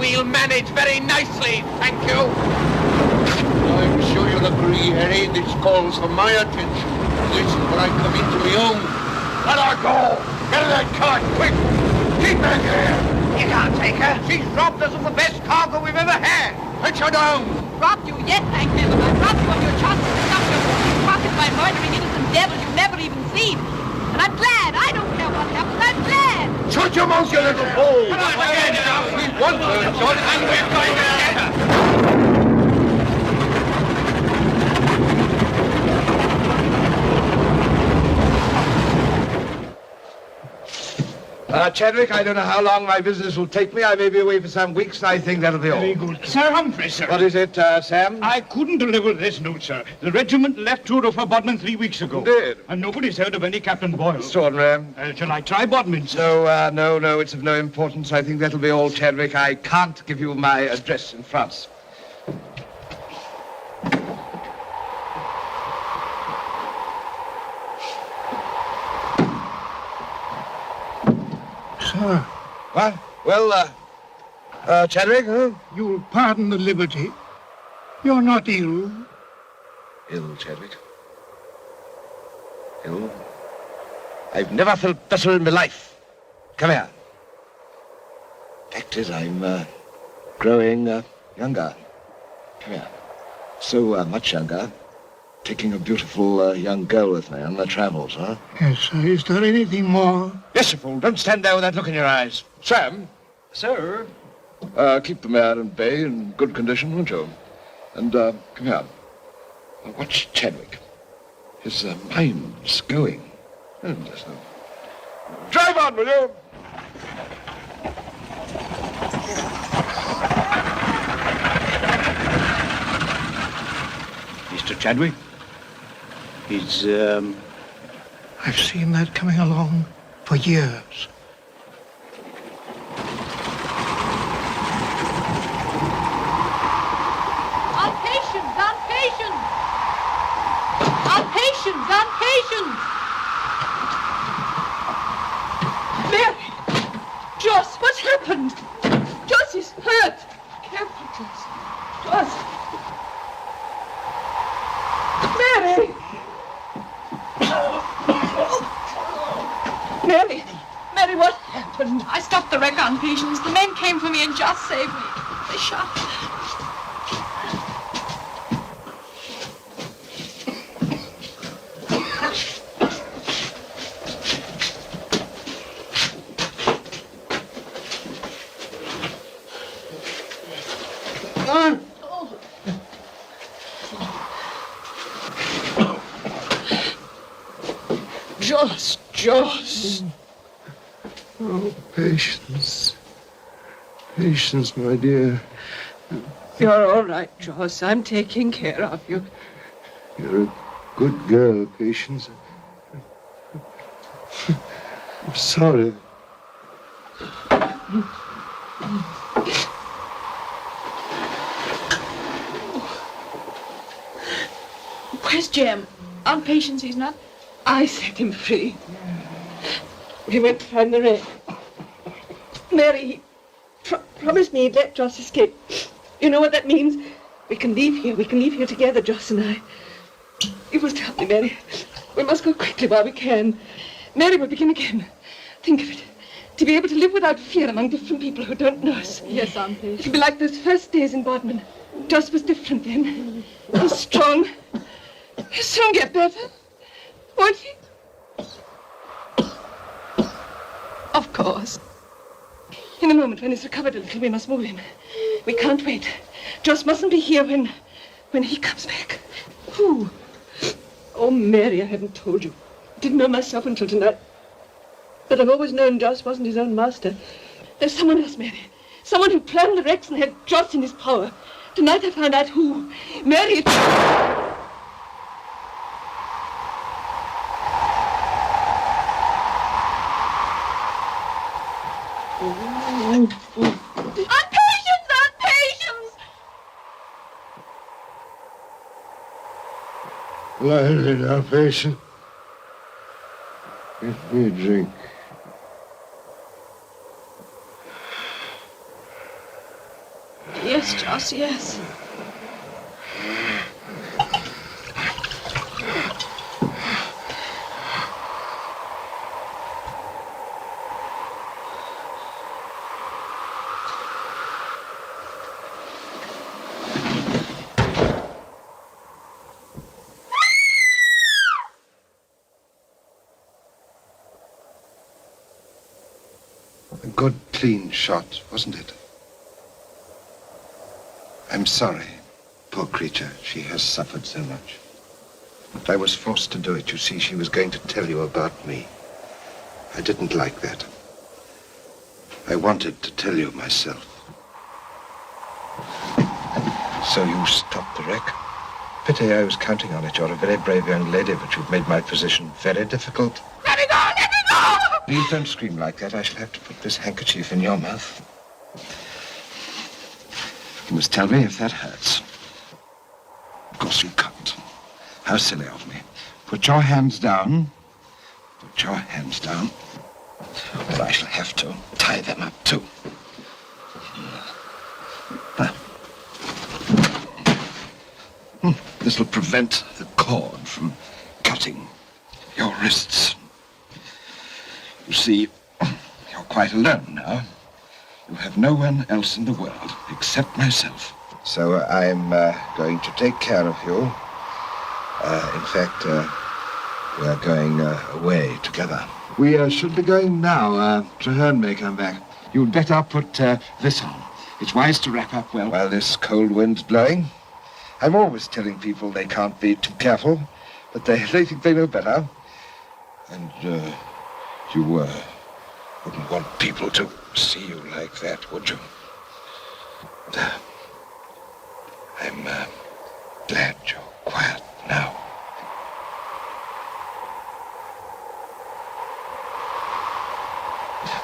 We'll manage very nicely, thank you. I'm sure you'll agree, Harry, this calls for my attention. This is where I come into my own. Let her go! Get in that cart, quick! Keep her here! You can't take her. She's robbed us of the best cargo we've ever had! Pitch her down! Robbed you yet, thank heaven. I robbed you of your chances to stop your foolish pocket by murdering innocent devils you've never even seen. And I'm glad. I don't care what happens. I'm glad. Shut your mouth, you little fool! Come on, again now! She's one bird short, and we're going to get her! Chadwick, I don't know how long my business will take me. I may be away for some weeks, and I think that'll be all. Very good. Sir Humphrey, sir. What is it, Sam? I couldn't deliver this note, sir. The regiment left Truro for Bodmin 3 weeks ago. Did? And nobody's heard of any Captain Boyle. Extraordinary. Shall I try Bodmin, sir? No, it's of no importance. I think that'll be all, Chadwick. I can't give you my address in France. Sir. What? Well, Chadwick, huh? You'll pardon the liberty. You're not ill. Ill, Chadwick. Ill? I've never felt better in my life. Come here. Fact is, I'm growing younger. Come here. So much younger. Taking a beautiful young girl with me on the travels, huh? Yes, sir. Is there anything more? Yes, you fool. Don't stand there with that look in your eyes. Sam. Sir. Keep the mare in bay in good condition, won't you? And, come here. Watch Chadwick. His mind's going. Drive on, will you? Mr. Chadwick? He's, I've seen that coming along for years. On patience, on patience! On patience, on patience! Mary! Joss, what's happened? Joss is hurt. Careful, Joss. Joss. Mary! Mary! Mary, what happened? I stopped the wreck on Patience. The men came for me and just saved me. They shot. Joss. Oh, Patience. Patience, my dear. You're all right, Joss. I'm taking care of you. You're a good girl, Patience. I'm sorry. Where's Jem? On Patience, he's not. I set him free. We went to find the wreck. Mary, he promised me he'd let Joss escape. You know what that means? We can leave here. We can leave here together, Joss and I. You must help me, Mary. We must go quickly while we can. Mary will begin again. Think of it. To be able to live without fear among different people who don't know us. Yes, Aunt Patience. It'll be like those first days in Bodmin. Joss was different then. And strong. He'll soon get better. Won't he? Of course. In a moment, when he's recovered a little, we must move him. We can't wait. Joss mustn't be here when he comes back. Who? Oh, Mary, I haven't told you. Didn't know myself until tonight. But I've always known Joss wasn't his own master. There's someone else, Mary. Someone who planned the wrecks and had Joss in his power. Tonight I found out who. Mary... On patience, on patience! Lively now, Patient. Give me a drink. Yes, Joss, yes. A good, clean shot, wasn't it? I'm sorry, poor creature. She has suffered so much. But I was forced to do it. You see, she was going to tell you about me. I didn't like that. I wanted to tell you myself. So you stopped the wreck? Pity, I was counting on it. You're a very brave young lady, but you've made my position very difficult. Let me go! Let me go! Please don't scream like that. I shall have to put this handkerchief in your mouth. You must tell me if that hurts. Of course you can't. How silly of me. Put your hands down. Put your hands down. Well, I shall have to tie them up too. This will prevent the cord from cutting your wrists. You see, you're quite alone now. You have no one else in the world except myself. So I'm going to take care of you. In fact, we are going away together. We should be going now. Traherne may come back. You'd better put this on. It's wise to wrap up well while this cold wind's blowing. I'm always telling people they can't be too careful, but they think they know better. And you wouldn't want people to see you like that, would you? I'm glad you're quiet now.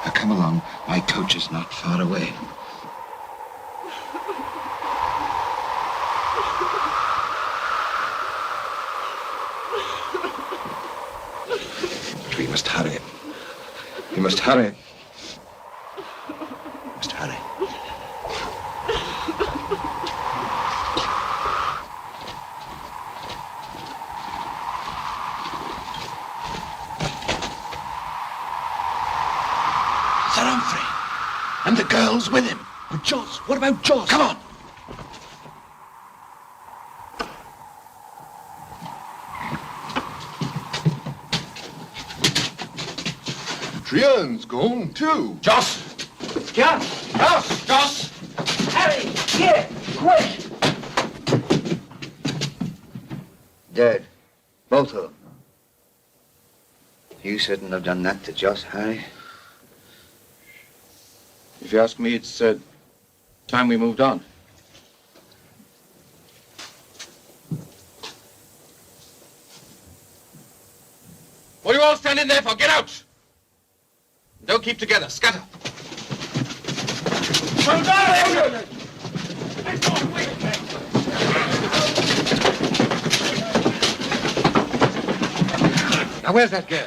Now, come along. My coach is not far away. We must hurry. We must hurry. We must hurry. Sir Humphrey. And the girls with him. But Joss, what about Joss? Come on. Treherne's gone too. Joss! Joss! Joss! Joss! Harry! Here! Quick! Dead. Both of them. You shouldn't have done that to Joss, Harry. If you ask me, it's time we moved on. What are you all standing there for? Get out! Don't keep together. Scatter. Now, where's that girl?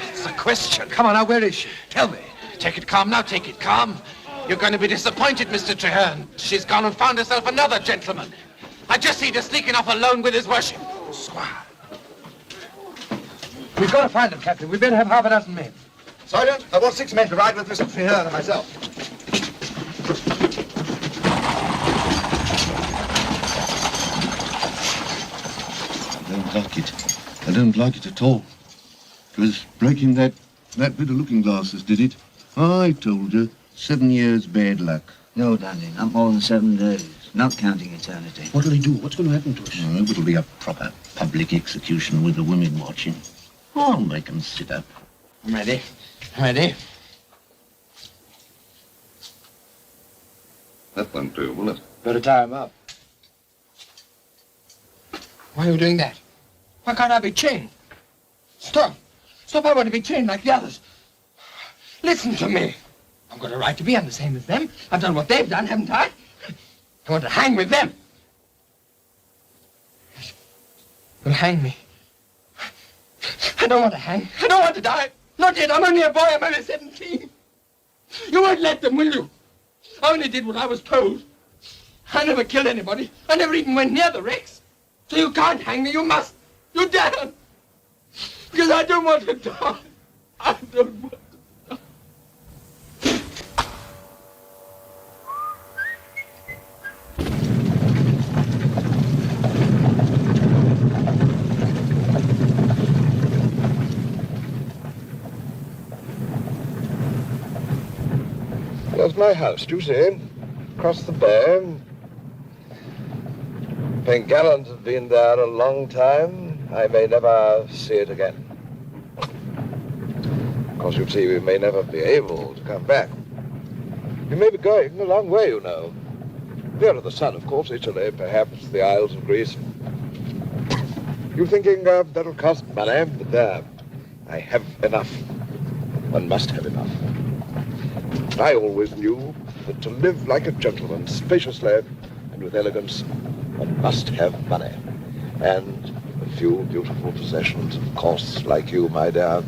It's a question. Come on, now, where is she? Tell me. Take it calm now. Take it calm. You're going to be disappointed, Mr. Traherne. She's gone and found herself another gentleman. I just see her sneaking off alone with his worship. Squire. We've got to find them, Captain. We better have half a dozen men. Sergeant, I want 6 men to ride with Mr. Traherne and myself. I don't like it. I don't like it at all. It was breaking that bit of looking glasses, did it? I told you. 7 years bad luck. No, Dandy, not more than 7 days. Not counting eternity. What'll he do? What's going to happen to us? Oh, it'll be a proper public execution with the women watching. I'll make them sit up. I'm ready. Ready? That won't do, will it? Better tie him up. Why are you doing that? Why can't I be chained? Stop. Stop, I want to be chained like the others. Listen to me. I've got a right to be. I'm the same as them. I've done what they've done, haven't I? I want to hang with them. They'll hang me. I don't want to hang. I don't want to die. Not yet. I'm only a boy. I'm only 17. You won't let them, will you? I only did what I was told. I never killed anybody. I never even went near the wrecks. So you can't hang me. You must. You dare. Because I don't want to die. I don't want to die. There's my house, do you see? Across the bay. Pengallant has been there a long time. I may never see it again. Of course, you see, we may never be able to come back. We may be going a long way, you know. Nearer the sun, of course, Italy, perhaps the Isles of Greece. You thinking that'll cost money? But there, I have enough. One must have enough. I always knew that to live like a gentleman, spaciously and with elegance, one must have money. And a few beautiful possessions, of course, like you, my dear.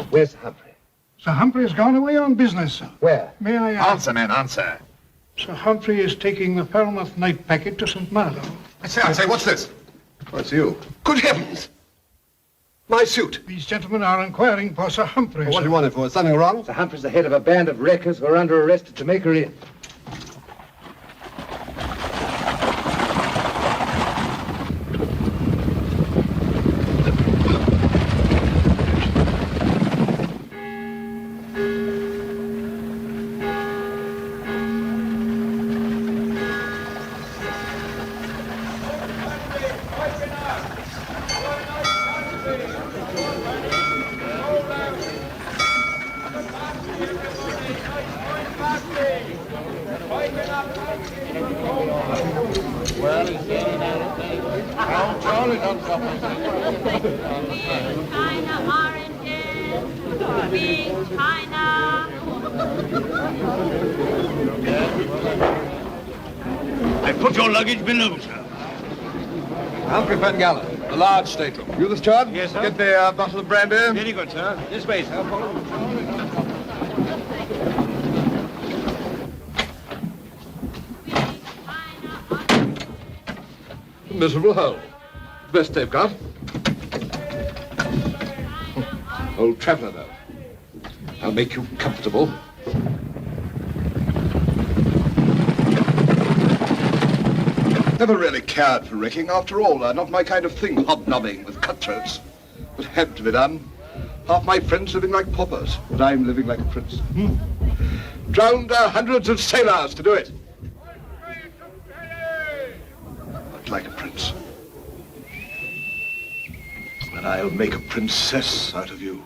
Where's Humphrey? Sir Humphrey has gone away on business, sir. Where? May I ask? Answer, man, answer. Sir Humphrey is taking the Falmouth night packet to St. Malo. I say, what's this? Oh, it's you. Good heavens! My suit. These gentlemen are inquiring for Sir Humphrey. What do you want it for? Is something wrong? Sir Humphrey's the head of a band of wreckers who are under arrest at JAMAICA Inn. I put your luggage below, sir. Humphrey Pengallant, the large stateroom. You the steward? Yes, sir. Get the bottle of brandy. Very good, sir. This way, sir. Follow me. Miserable hole. Best they've got. Old traveller, though. I'll make you comfortable. Never really cared for wrecking. After all, not my kind of thing, hobnobbing with cutthroats. But had to be done. Half my friends living like paupers, but I'm living like a prince. Drowned hundreds of sailors to do it. But like a prince. And I'll make a princess out of you.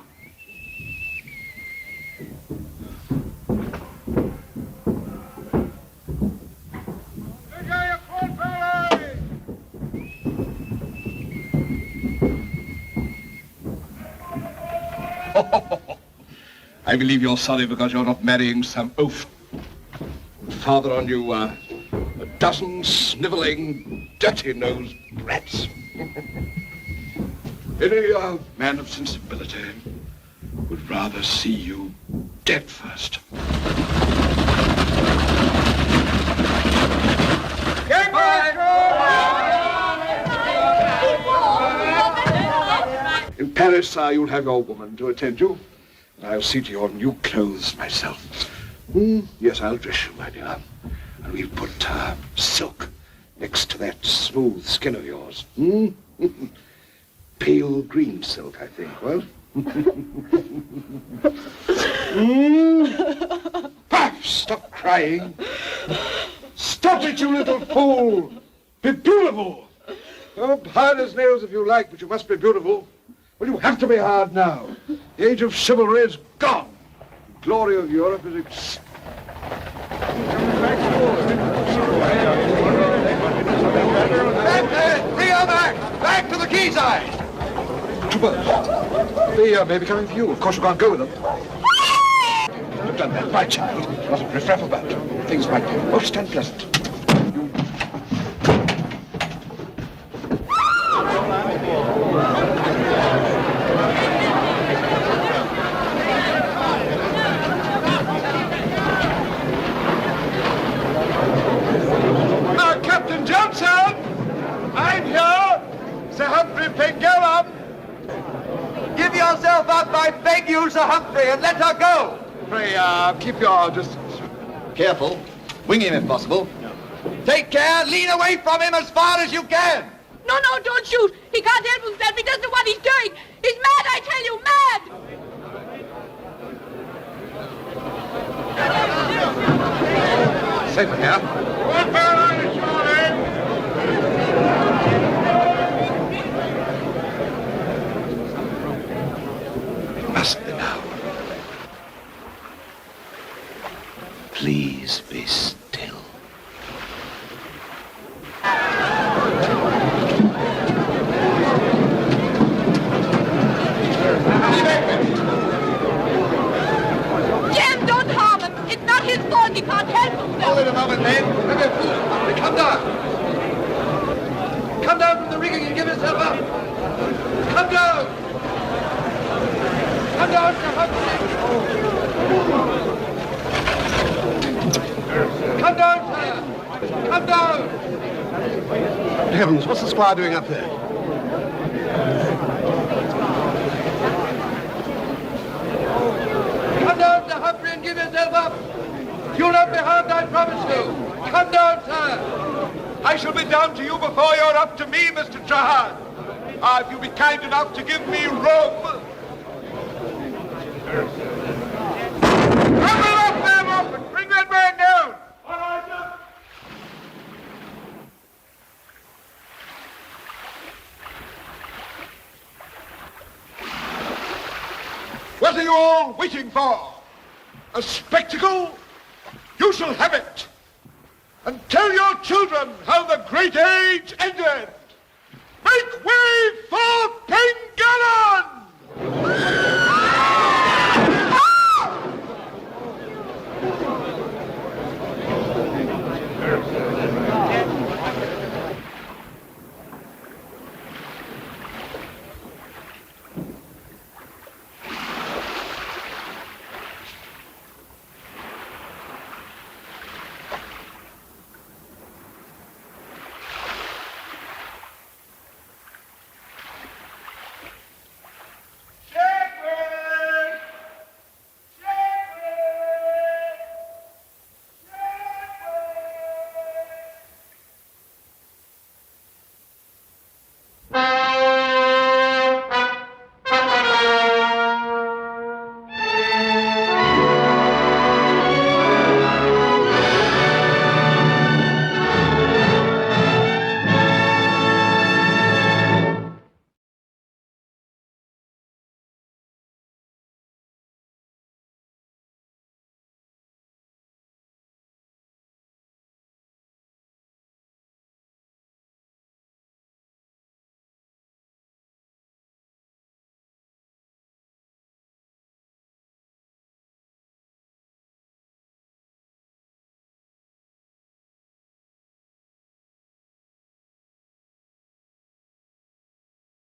I believe you're sorry because you're not marrying some oaf. Father on you, a dozen sniveling, dirty-nosed brats. Any man of sensibility would rather see you dead first. In Paris, you'll have your woman to attend you. And I'll see to your new clothes myself. Yes, I'll dress you, my dear. And we'll put silk next to that smooth skin of yours. Pale green silk, I think, well? Puff, stop crying. Stop it, you little fool. Be beautiful. Oh, hard as nails if you like, but you must be beautiful. Well, you have to be hard now. The age of chivalry is gone. The glory of Europe is Back to the quayside! Troopers, they may be coming for you. Of course, you can't go with them. You've done that, my child. Not a riff-raff about. Things might be most unpleasant. I beg you, Sir Humphrey, and let her go. Pray, keep your distance. Careful. Wing him if possible. Take care. Lean away from him as far as you can. No, don't shoot. He can't help himself. He doesn't know what he's doing. He's mad, I tell you, mad. Safer here. One barrel on the shoulder. Must be now. Please be still. Jim, don't harm him. It's not his fault. He can't help himself. Wait a moment, men. Come down. Come down from the rigging and give yourself up. Come down. Come down, Sir Humphrey. Come down, sir. Come down. Heavens, what's the squire doing up there? Come down, Sir Humphrey, and give yourself up. You'll not be harmed, I promise you. Come down, sir. I shall be down to you before you're up to me, Mr. Trahan. If you'll be kind enough to give me room. Come up there, Laughton. Bring that man down. All right, sir. What are you all waiting for? A spectacle? You shall have it. And tell your children how the great age ended. Make way for paint!